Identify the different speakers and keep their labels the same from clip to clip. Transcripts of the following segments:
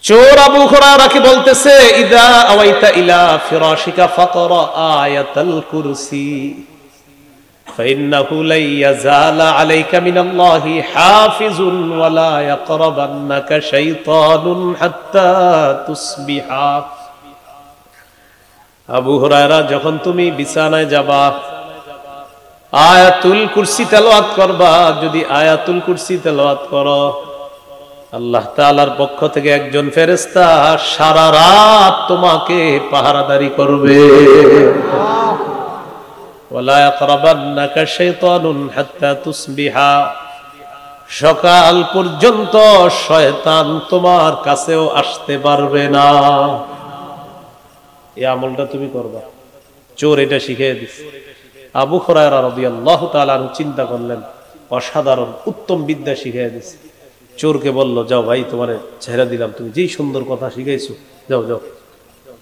Speaker 1: চোর আবু হুরায়রাকে বলতেছে, ইদা আওয়াইতা ইলা ফিরাশিকা ফাকরা আয়াতাল কুরসি ফাইন্নাহু লা ইয়াজালা আলাইকা মিনাল্লাহি হাফিজুন ওয়া লা ইয়াকরাবান্নাকা শাইতানুন হাত্তা তুসবিহা। আবু হুরায়রা, যখন তুমি বিছানায় যাবা, আয়াতুল কুরসি তেলাওয়াত করবা। যদি আয়াতুল কুরসি তেলাওয়াত করো, আল্লাহ তাআলার পক্ষ থেকে একজন ফেরেশতা সারা রাত তোমাকে পাহারাদারি করবে। ওয়ালা ইয়াকরাবান্নাকা শাইতানুন হাত্তা তুসবিহা, সকাল পর্যন্ত শয়তান তোমার কাছেও আসতে পারবে না। এই আমলটা তুমি করবা। চোর এটা শিখিয়ে দিছে। আবু হুরায়রা রাদিয়াল্লাহু তাআলা চিন্তা করলেন, অসাধারণ উত্তম বিদ্যা শিখিয়ে দিছে। চোরকে বলল, যাও ভাই, তোমারে ছেড়ে দিলাম, তুমি যেই সুন্দর কথা শিখাইছো, যাও যাও,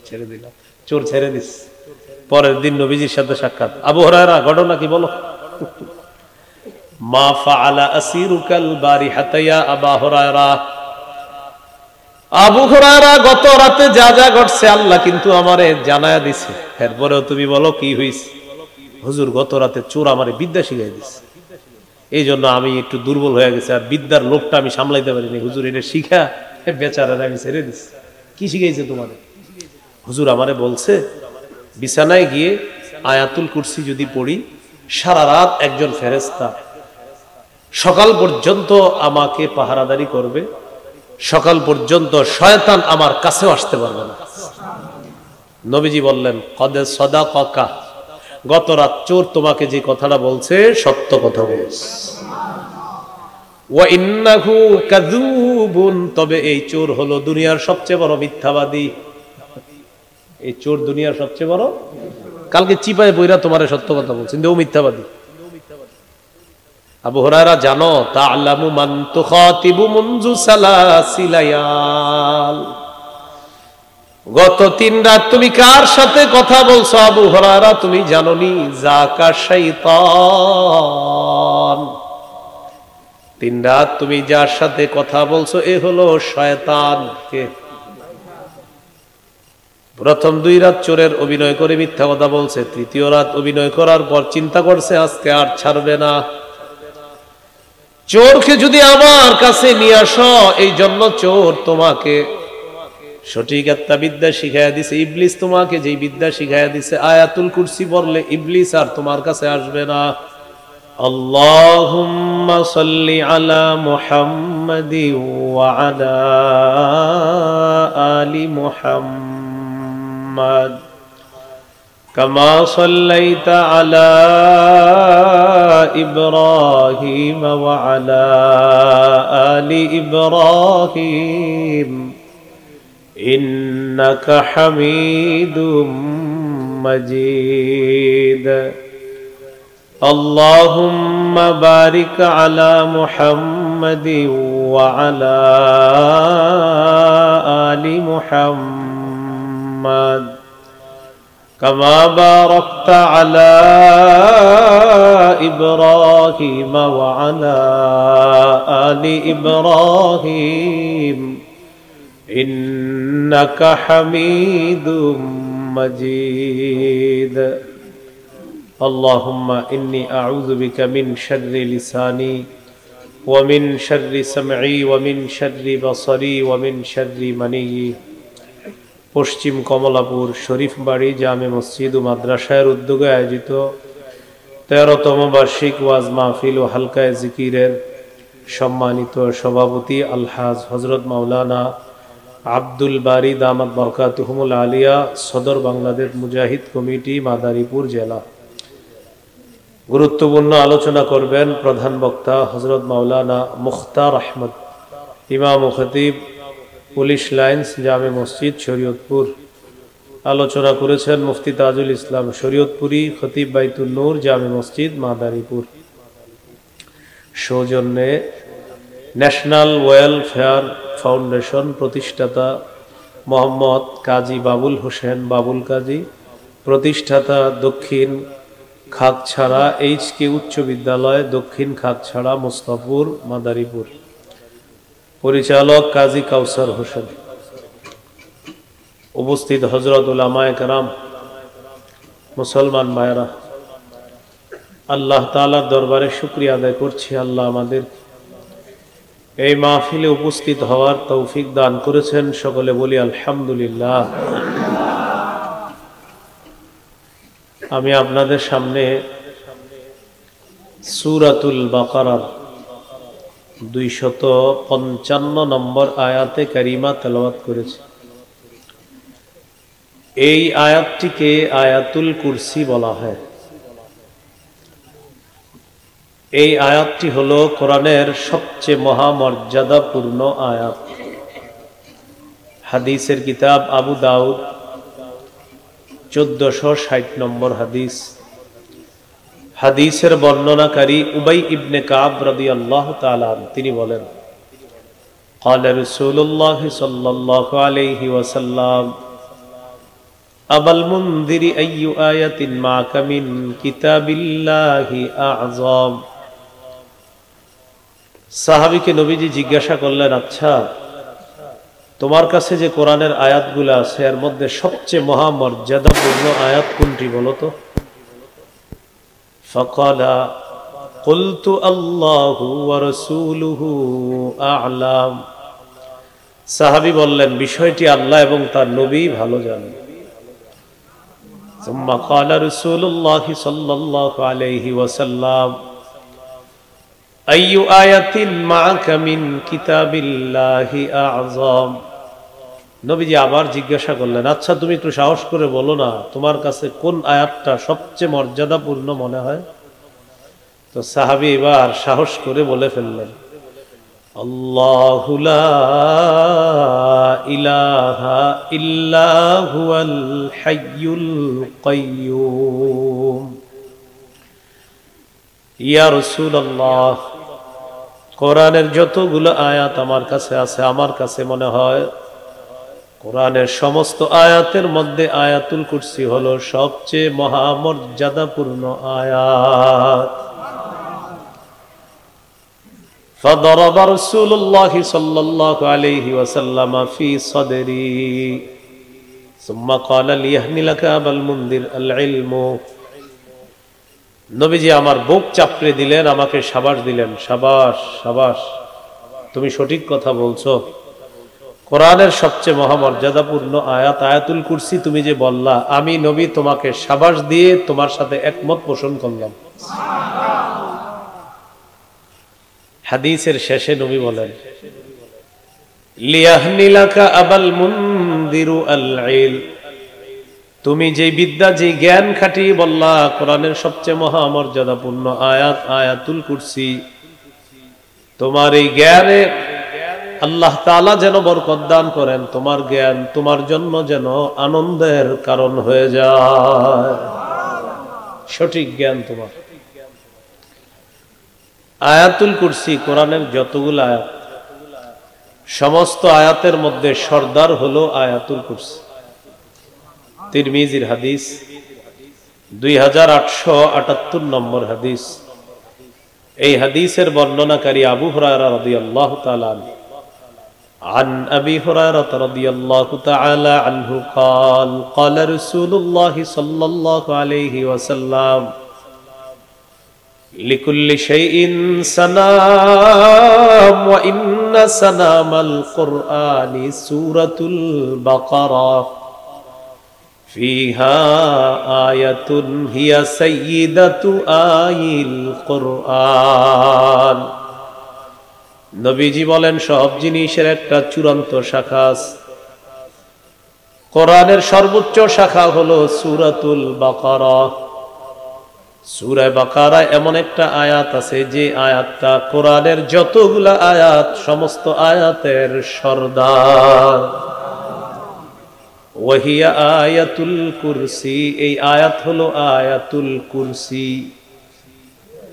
Speaker 1: ছেড়ে দিলাম। চোর ছেড়ে দিস। পরের দিন নবীজির সাথে সাক্ষাৎ। আবু হুরায়রা, ঘটনা কি বলো? মা ফাআলা আসিরুকাল বারিহাতা ইয়া আবু হুরায়রা। আবু হুরায়রা, গত রাতে যা যা ঘটছে আল্লাহ কিন্তু আমারে জানায়া দিছে। এরপরেও তুমি বলো কি হইছে? হুজুর, গত রাতে চোর আমারে বিদ্যা শিখাই দিছে, এই জন্য আমি একটু দুর্বল হয়ে গেছে, আর বিদ্যার লোকটা আমি সামলাইতে পারিনি। হুজুর, এটা শিখা বেচারারে আমি ছেড়ে দিছি। কি শিখাইছে তোমারে? হুজুর, আমারে বলছে বিছানায় গিয়ে আয়াতুল কুরসি যদি পড়ি, সারা রাত একজন ফেরেশতা সকাল পর্যন্ত আমাকে পাহারাদারি করবে, সকাল পর্যন্ত শয়তান আমার কাছেও আসতে পারবে না। নবীজি বললেন, কদ সাদাকাকা, গত রাত চোর তোমাকে যে কথাটা বলছে সত্য কথা বলছে। ওয়া ইন্নাহু কাযুবুন, তবে এই চোর হলো দুনিয়ার সবচেয়ে বড় মিথ্যাবাদী। এই চোর দুনিয়ার সবচেয়ে বড়। কালকে চিপায় বইরা তোমারে সত্য কথা বলছে, কিন্তু ও মিথ্যাবাদী। আবু হুরায়রা, জানো তা'লামু মান তুখাতিবু মুনযু সালাসিলায়াল, গত 3 রাত তুমি কার সাথে কথা বলছো আবু হুরায়রা তুমি জানোনি? যাকা শাইতান, 3 রাত তুমি যার সাথে কথা বলছো এ হলো শয়তান। কে? প্রথম 2 রাত চোরের অভিনয় করে মিথ্যা কথা বলছে, তৃতীয় রাত অভিনয় করার পর চিন্তা করছে আজকে আর ছাড়বে না। চোরকে যদি আমার কাছে নিয়ে আসো, এই জন্য চোর তোমাকে সঠিক একটা বিদ্যা শিখাইয়া দিছে। ইবলিস তোমাকে যেই বিদ্যা শিখাইয়া দিছে, আয়াতুল কুরসি পড়লে ইবলিস আর তোমার কাছে আসবে না। আল্লাহুম্মা সাল্লি আলা মুহাম্মাদি ওয়া আলা আলি মুহাম্মাদ কামা সাল্লাইতা আলা ইব্রাহিম ওয়া আলা আলি ইব্রাহিম ইন্নাকা হামিদুম মাজিদ। আল্লাহুম্মা বারিক আলা মুহাম্মাদি ওয়া আলা আলি মুহাম্মাদ কামা বারাকতা আলা ইব্রাহিম ওয়া আলা আলি ইব্রাহিম ইন্নাকা হামিদুম মাজিদ। আল্লাহুম্মা ইন্নী আউযু বিকা মিন শাররি লিসানি ওয়া মিন শাররি সামঈ ওয়া মিন শাররি বাসারি ওয়া মিন শাররি মানিয়্যি। পশ্চিম কমলাপুর শরীফ বাড়ি জামে মসজিদ ও মাদ্রাসার উদ্যোগে আয়োজিত 13তম বার্ষিক ওয়াজ মাহফিল ও হালকায়ে জিকিরের সম্মানিত সভাপতি আলহাজ হযরত মাওলানা আব্দুল বারী দামাত বরকাতুহুমুল আলিয়া, সদর বাংলাদেশ মুজাহিদ কমিটি, মাদারীপুর জেলা। গুরুত্বপূর্ণ আলোচনা করবেন প্রধান বক্তা হযরত মাওলানা মুখতার আহমদ, ইমাম ও খতিব, পুলিশ লাইন্স জামে মসজিদ শরীয়তপুর। আলোচনা করেছেন মুফতি তাজুল ইসলাম শরীয়তপুরি, খতিব বাইতুন নূর জামে মসজিদ মাদারীপুর। সৌজন্যে ন্যাশনাল ওয়েলফেয়ার ফাউন্ডেশন প্রতিষ্ঠাতা মোহাম্মদ কাজী বাবুল হোসেন বাবুল কাজী, প্রতিষ্ঠাতা দক্ষিণ খাগছাড়া HK উচ্চ বিদ্যালয়, দক্ষিণ খাগছাড়া, মুস্তাফপুর, মাদারীপুর। পরিচালক কাজী কাউসার হোসেন। উপস্থিত হযরত উলামায়ে কেরাম, মুসলমান ভাইরা, আল্লাহ তাআলার দরবারে শুকরিয়া আদায় করছি। আল্লাহ আমাদের এই মাহফিলে উপস্থিত হওয়ার তৌফিক দান করেছেন। সকলে বলি আলহামদুলিল্লাহ। আমি আপনাদের সামনে সূরাতুল বাকারার 255 নম্বর আয়াতে কারিমা তেলাওয়াত করেছি। এই আয়াতটিকে আয়াতুল কুরসি বলা হয়। এই আয়াতটি হলো কোরআনের সবচেয়ে মহামর্যাদাপূর্ণ আয়াত। হাদিসের কিতাব আবু দাউদ 1460 নম্বর হাদিস। হাদিসের বর্ণনাকারী উবাই ইবনে কাব রাদিয়াল্লাহু তাআলা তিনি বলেন, قال رسول الله صلى الله عليه وسلم أبا المنذر أي آية معك من كتاب الله أعظم। সাহাবীকে নবীজি জিজ্ঞাসা করলেন, আচ্ছা তোমার কাছে যে কোরআনের আয়াতগুলো আছে এর মধ্যে সবচেয়ে মহামর্যাদাপূর্ণ আয়াত কোনটি বলো তো? فقال قلت الله ورسوله أعلم। সাহাবী বললেন, বিষয়টি আল্লাহ এবং তার নবী ভালো জানেন। ثم قال رسول الله صلى الله عليه وسلم أي آية معك من كتاب الله أعظم। নবীজি আবার জিজ্ঞাসা করলেন, আচ্ছা তুমি একটু সাহস করে বলো না তোমার কাছে কোন আয়াতটা সবচেয়ে মর্যাদাপূর্ণ মনে হয়? তো সাহাবী এবার সাহস করে বলে ফেললেন, আল্লাহু লা ইলাহা ইল্লা হুয়াল হাইয়ুল কাইয়্যুম। ইয়া রাসূলুল্লাহ, কোরআনের যতগুলো আয়াত আমার কাছে আছে, আমার কাছে মনে হয় কোরআনের সমস্ত আয়াতের মধ্যে আয়াতুল কুরসি হলো সবচেয়ে মহামর্যাদাপূর্ণ আয়াত। فضرب رسول الله صلى الله عليه وسلم في صدري ثم قال ليهنئك أبا المنذر العلم। নবীজি আমার বুক চাপড়ে দিলেন, আমাকে শাবাশ দিলেন, শাবাশ শাবাশ, তুমি সঠিক কথা বলছো। কোরআনের সবচেয়ে মহামর্যাদাপূর্ণ আয়াত আয়াতুল কুরসি তুমি যে বললা, আমি নবী তোমাকে শাবাশ দিয়ে তোমার সাথে একমত পোষণ করলাম। হাদিসের শেষে নবী বলেন, লিয়াহনিলাকা আবাল মুনদিরু আল ইলম। তুমি যে বিদ্যা, যে জ্ঞান খাটিয়ে বললা কোরআনের সবচেয়ে মহামর্যাদাপূর্ণ আয়াত আয়াতুল কুরসি, তোমার এই জ্ঞানে আল্লাহ তাআলা যেন বরকত দান করেন, তোমার জ্ঞান তোমার জন্য যেন আনন্দের কারণ হয়ে যায়। সঠিক জ্ঞান তোমার। আয়াতুল কুরসি কোরআনের যতগুলো আয়াত, সমস্ত আয়াতের মধ্যে সর্দার হলো আয়াতুল কুরসি। তিরমিজির হাদিস 2878 নম্বর হাদিস। এই হাদিসের বর্ণনাকারী আবু হুরায়রা রাদিয়াল্লাহু তাআলা عن أبي هريرة رضي الله تعالى عنه قال قال رسول الله صلى الله عليه وسلم لكل شيء سنام وإن سنام القرآن سورة البقرة فيها آية هي سيدة آي القرآن। নবীজি বলেন, সব জিনিসের একটা চূড়ান্ত শাখা আছে। কোরআনের সর্বোচ্চ শাখা হলো সূরাতুল বাকারা। সূরা বাকারা এমন একটা আয়াত আছে যে আয়াতটা কোরআনের যতগুলা আয়াত সমস্ত আয়াতের সর্দার। ওয়াহিয়া আয়াতুল কুরসি, এই আয়াত হলো আয়াতুল কুরসি,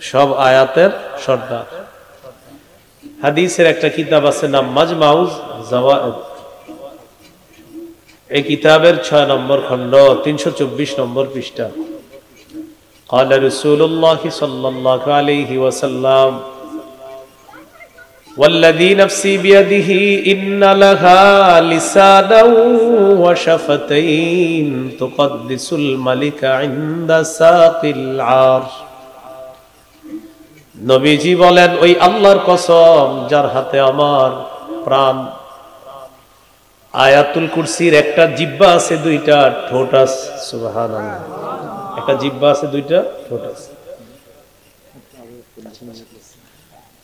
Speaker 1: সব আয়াতের সর্দার। হাদিসের একটা কিতাব আছে নাম মাজমাউজ জাওয়ায়েদ। এই কিতাবের 6 নম্বর খণ্ড 324 নম্বর পৃষ্ঠা। قال رسول الله صلى الله عليه وسلم ওয়াল্লাযী নাফসি বিয়াদিহি ইন্না লাহা লিসানাও ওয়া শাফাতাইন তুকদ্দিসুল মালিকা ইনদা সাকিল আরশ। নবীজি বলেন, ওই আল্লাহর কসম যার হাতে আমার প্রাণ, আয়াতুল কুরসির একটা জিহ্বা আছে, দুইটা ঠোঁট আছে। সুবহানাল্লাহ। একটা জিহ্বা আছে, দুইটা ঠোঁট আছে।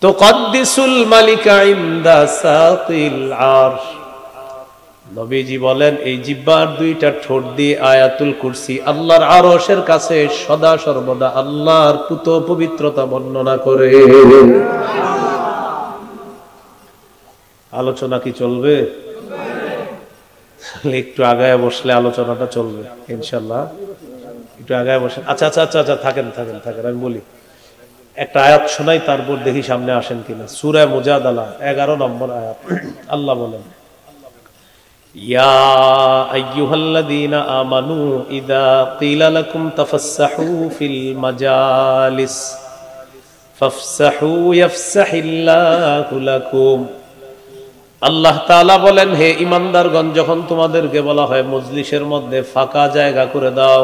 Speaker 1: তুকদ্দিসুল মালিকা ইনদা সাকিল আরশ। নবীজি বলেন, এই জিহ্বার দুইটা ঠোঁট দিয়ে আয়াতুল কুরসি আল্লাহর আরশের কাছে সদা সর্বদা আল্লাহর পুত পবিত্রতা বর্ণনা করে। আলোচনা কি চলবে? একটু আগায় বসলে আলোচনাটা চলবে ইনশাআল্লাহ। একটু আগায় বসেন। আচ্ছা আচ্ছা আচ্ছা আচ্ছা, থাকেন থাকেন থাকেন, আমি বলি একটা আয়াত শোনাই, তারপর দেখি সামনে আসেন কিনা। সূরা মুজাদালা 11 নম্বর আয়াত। আল্লাহ বলেন, ইয়া আইয়ুহাল্লাযীনা আমানু ইযা ক্বিলা লাকুম তাফাসসাহু ফিল মাজালিস ফাফসাহু ইয়াফসাহিল্লাহু লাকুম। আল্লাহ তাআলা বলেন, হে ঈমানদারগণ, যখন তোমাদেরকে বলা হয় মজলিসের মধ্যে ফাঁকা জায়গা করে দাও,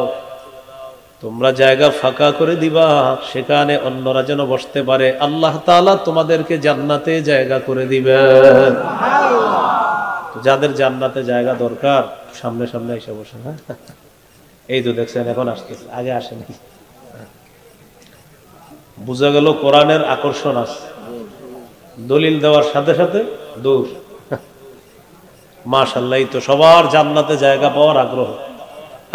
Speaker 1: তোমরা জায়গা ফাঁকা করে দিবা, সেখানে অন্যরা যেন বসতে পারে। আল্লাহ তাআলা তোমাদেরকে জান্নাতে জায়গা করে দিবেন। যাদের জান্নাতে জায়গা দরকার সামনে সামনে এসে বসে। হ্যাঁ, এই তো দেখছেন এখন আসতেছে, আগে আসেনি। বুঝা গেল কোরআনের আকর্ষণ আছে, দলিল দেওয়ার সাথে সাথে দূর। মাশাআল্লাহ, তো সবার জান্নাতে জায়গা পাওয়ার আগ্রহ।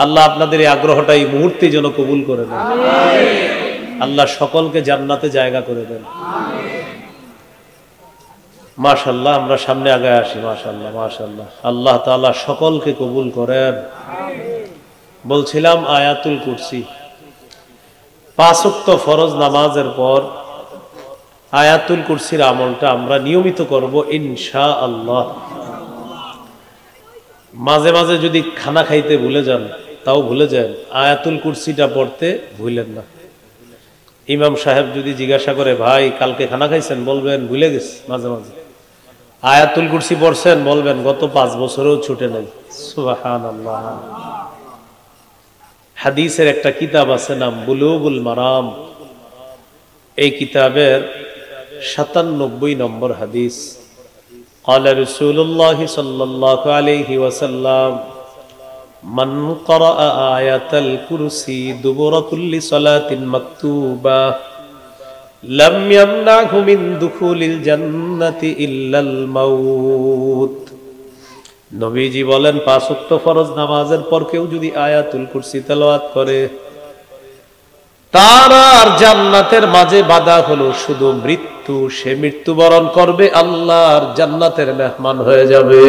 Speaker 1: আল্লাহ আপনাদের এই আগ্রহটা এই মুহূর্তে যেন কবুল করে দেন। আল্লাহ সকলকে জান্নাতে জায়গা করে দেন। মাশাআল্লাহ, আমরা সামনে আগে আসি। মাশাআল্লাহ মাশাআল্লাহ, আল্লাহ তাআলা সকলকে কবুল করেন। বলছিলাম আয়াতুল কুরসি, 5 ওয়াক্ত ফরজ নামাজের পর আয়াতুল কুরসির আমলটা আমরা নিয়মিত করব ইনশাআল্লাহ। মাঝে মাঝে যদি খানা খাইতে ভুলে যান, তাও ভুলে যান, আয়াতুল কুরসিটা পড়তে ভুলেন না। ইমাম সাহেব যদি জিজ্ঞাসা করে, ভাই কালকে খানা খাইছেন, বলবেন ভুলে গেছি। মাঝে মাঝে আয়াতুল কুরসি পড়ছেন, বলবেন গত 5 বছরেও ছুটে নাই। সুবহানাল্লাহ। হাদিসের একটা কিতাব আছে, নাম বুলুগুল মারাম। এই কিতাবের 97 নম্বর হাদিস। قال رسول الله صلى الله عليه وسلم من قرأ آية الكرسي دبر كل صلاة مكتوبة لم يمنعه من دخول الجنة إلا الموت। নবীজি বলেন, 5 ওয়াক্ত ফরজ নামাজের পর কেউ যদি আয়াতুল কুরসি তেলাওয়াত করে, তার আর জান্নাতের মাঝে বাধা হলো শুধু মৃত্যু। সে মৃত্যুবরণ করবে, আল্লাহর জান্নাতের মেহমান হয়ে যাবে।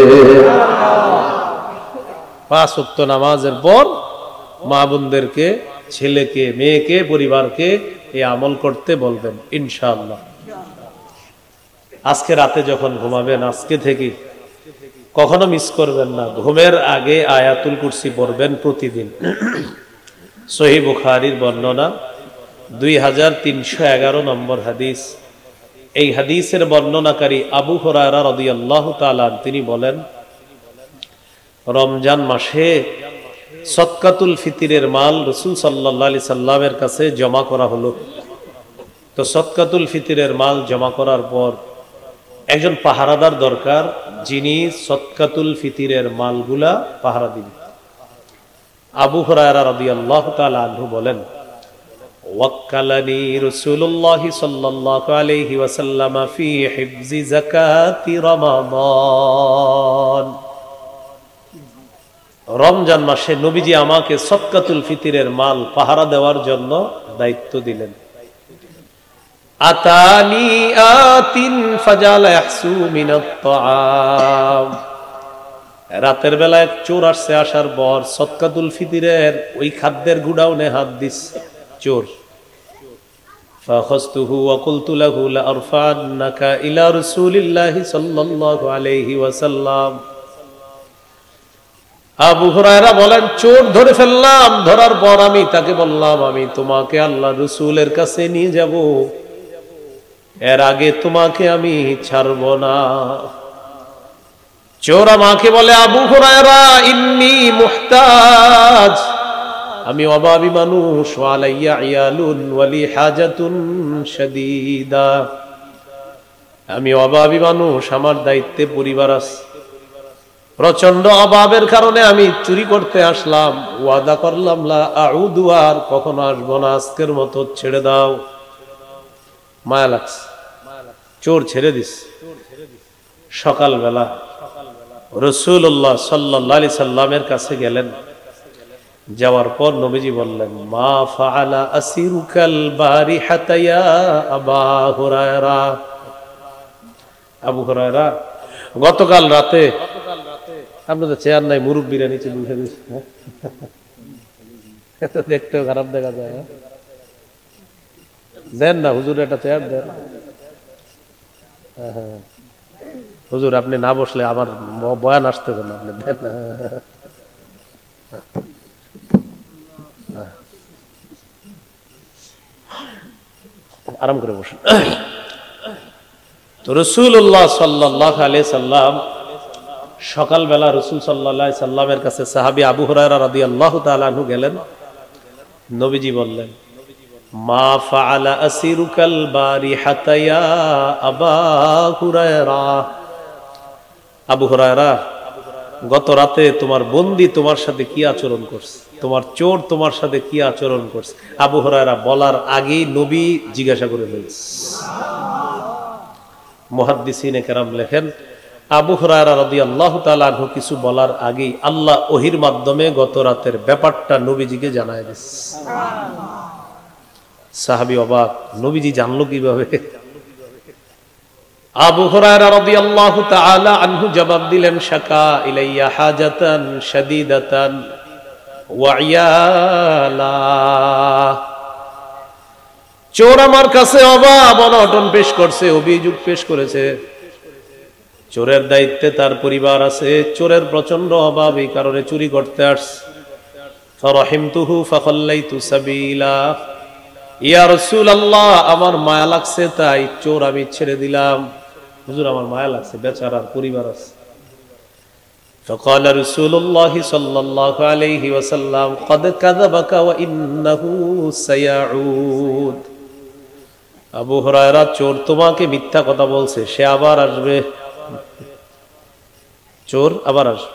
Speaker 1: 5 ওয়াক্ত নামাজের পর মা বোনদেরকে, ছেলেকে, মেয়েকে, পরিবারকে এই আমল করতে বলবেন ইনশাআল্লাহ। আজকে রাতে যখন ঘুমাবেন, আজকে থেকে কখনো মিস করবেন না, ঘুমের আগে আয়াতুল কুরসি পড়বেন প্রতিদিন। সহিহ বুখারীর বর্ণনা, 2311 নম্বর হাদিস। এই হাদিসের বর্ণনাকারী আবু হুরায়রা রাদিয়াল্লাহু তাআলা তিনি বলেন, রমজান মাসে সদকাতুল ফিতরের মাল রাসূল সাল্লাল্লাহু আলাইহি সাল্লামের কাছে জমা করা হলো। তো সদকাতুল ফিতরের মাল জমা করার পর একজন পাহারাদার দরকার, যিনি সদকাতুল ফিতরের মালগুলা পাহারা দিবেন। আবু হুরায়রা রাদিয়াল্লাহু তাআলা আনহু বলেন, ওয়াক্কালানি রাসূলুল্লাহ সাল্লাল্লাহু আলাইহি ওয়াসাল্লাম ফি হিফজি যাকাতি রমাদান। রমজান মাসে নবীজি আমাকে সদকাতুল ফিতরের মাল পাহারা দেওয়ার জন্য দায়িত্ব দিলেন। আতানি আতিন ফাজালা ইয়াহসু মিনাত তাআম। রাতের বেলা এক চোর আসছে, আসার পর সদকাতুল ফিতরের ওই খাদ্যের গুডাউনে হাত দিস চোর। ফাখাসতুহু ওয়া কুলতু লাহু লা আরফান্নাকা ইলা রাসূলিল্লাহি সাল্লাল্লাহু আলাইহি ওয়াসাল্লাম। আবু হুরায়রা বলেন, চোর ধরে ফেললাম, ধরার পর আমি তাকে বললাম, আমি তোমাকে আল্লাহর রাসূলের কাছে নিয়ে যাব। এর আগে তোমাকে আমি ছাড়ব না। চোর আমাকে বলে, আবু হুরায়রা ইন্নী মুহতাজ, আমি অভাবী মানুষ, ওয়ালাইয়া ইয়ালুন ওয়ালি হাজাতুন শাদীদা, আমি অভাবী মানুষ, আমার দায়িত্বে পরিবার আছে, প্রচন্ড অভাবের কারণে আমি চুরি করতে আসলাম, ওয়াদা করলাম লা আউদু, আর কখনো আসবো না, আজকের মতো ছেড়ে দাও। মায়া লাগছে, চোর ছেড়ে দিস। সকালবেলা রাসূলুল্লাহ সাল্লাল্লাহু আলাইহি সাল্লামের কাছে গেলেন, যাওয়ার পর নবীজি বললেন, মা ফাআলা আসিরুকাল বারিহাতা ইয়া আবা হুরায়রা, আবু হুরায়রা গতকাল রাতে আপনাদের চেয়ার নাই, মুরব্বীরা নিচে বসে দিচ্ছে, দেখতেও খারাপ দেখা যায়। দেন না হুজুর, একটা চেয়ার দেন। হুজুর আপনি না বসলে আমার বয়ান আসতে হবে না, আপনি দেন না। আরাম করে বসুন। তো রাসূলুল্লাহ সাল্লাল্লাহু আলাইহি সাল্লাম সকালবেলা রাসূল সাল্লাল্লাহু আলাইহি সাল্লামের কাছে সাহাবী আবু হুরায়রা রাদিয়াল্লাহু তাআলা আনহু গেলেন। নবীজি বললেন, মা ফাআলা আসিরুকাল বারিহাতা ইয়া আবা হুরায়রা, আবু হুরায়রা গত রাতে তোমার বন্দী তোমার সাথে কি আচরণ করছে, তোমার চোর তোমার সাথে কি আচরণ করছে। আবু হুরায়রা বলার আগেই নবী জিজ্ঞাসা করে ফেলছে। মুহাদ্দিসিনে কেরাম লেখেন, আবু হুরায়রা রাদিয়াল্লাহু তাআলা আনহু কিছু বলার আগেই আল্লাহ ওহীর মাধ্যমে গত রাতের ব্যাপারটা নবীজিকে জানায় দিয়েছে। সাহাবী অবাক, নবীজি জানলো কিভাবে? আবু হুরায়রা রাদিয়াল্লাহু তাআলা আনহু জবাব দিলেন, শাকা ইলাইয়া হাজাতান শাদীদাতান ওয়া ইয়ালা, চোর আমার কাছে অভাব অনটন পেশ করছে, অভিযোগ পেশ করেছে। চোরের দায়িত্বে তার পরিবার আছে, চোরের প্রচন্ড অভাব, এই কারণে চুরি করতে আসছে। ফারাহিমতুহু ফাখাল্লাইতু সাবিলা, ইয়া রাসূলুল্লাহ আমার মায়া লাগছে তাই চোর আমি ছেড়ে দিলাম। হুজুর আমার মায়া লাগছে, বেচারার পরিবার আছে। فقال رسول الله صلى الله عليه وسلم قد كذبك وانه سيعود, আবু হুরায়রা চোর তোমাকে মিথ্যা কথা বলছে, সে আবার আসবে, চোর আবার আসবে।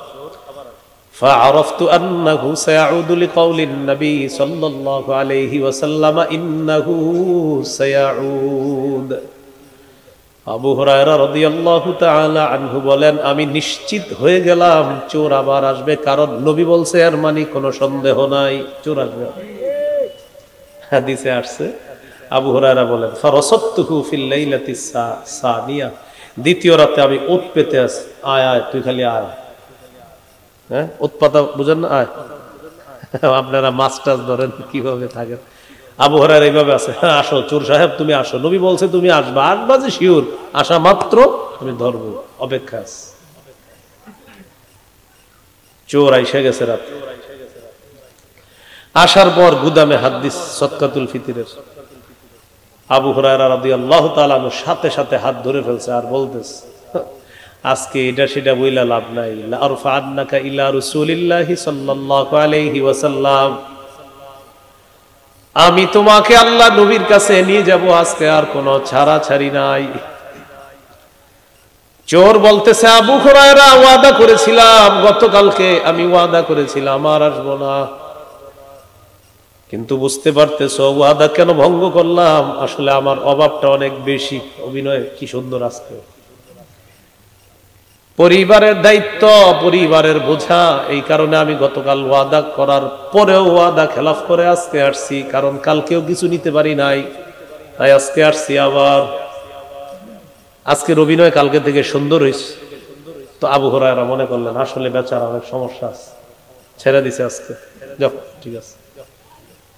Speaker 1: فعرفت أنه سيعود لقول النبي صلى الله عليه وسلم إنه سيعود, আবু হুরায়রা রাদিয়াল্লাহু তাআলা আনহু বলেন, আমি নিশ্চিত হয়ে গেলাম চোর আবার আসবে, কারণ নবী বলছে, এর মানে কোনো সন্দেহ নাই চোর আসবে। হাদিসে আসছে, আবু হুরায়রা বলেন, ফারাসাতুহু ফিল লাইলাতিস সানিয়া, দ্বিতীয় রাতে আমি ওত পেতে আছি, আয় আয় তুই খালি আয়। হ্যাঁ, উৎপাতা বুঝেন না? আয়। আপনারা মাছ টাছ ধরেন কিভাবে থাকেন, আবু হুরায়রা এইভাবে আছে, হ্যাঁ আসো চোর সাহেব তুমি আসো, নবী বলছে তুমি আসবা, 8 বাজে শিওর, আসা মাত্র তুমি ধরবো, অপেক্ষা আছে। চোর আইসা গেছে রাত, আসার পর গুদামে হাত দিস সদকাতুল ফিতরের। আবু হুরায়রা রাদিয়াল্লাহু তাআলা আনহু সাথে সাথে হাত ধরে ফেলছে আর বলতেছে, আজকে এটা সেটা বইলা লাভ নাই, লা আরফাআন্নাকা ইলা রাসূলিল্লাহি সাল্লাল্লাহু আলাইহি ওয়াসাল্লাম, আমি তোমাকে আল্লাহ নবীর কাছে নিয়ে যাব, আজকে আর কোনো ছাড়াছাড়ি নাই। চোর বলতেছে, আবু হুরায়রা ওয়াদা করেছিলাম গতকালকে, আমি ওয়াদা করেছিলাম আর আসবো না, কিন্তু বুঝতে পারতেছো ওয়াদা কেন ভঙ্গ করলাম, আসলে আমার অভাবটা অনেক বেশি। অভিনয় কি সুন্দর আজকে, পরিবারের দায়িত্ব, পরিবারের বোঝা, এই কারণে আমি গতকাল ওয়াদা করার পরেও ওয়াদা খেলাফ করে আজকে আসছি, কারণ কালকেও কিছু নিতে পারি নাই, তাই আজকে আসছি আবার। আজকের অভিনয় কালকে থেকে সুন্দর হয়েছে। তো আবু হুরায়রা মনে করলেন আসলে বেচারা অনেক সমস্যা আছে, ছেড়ে দিছে আজকে, যাও ঠিক আছে।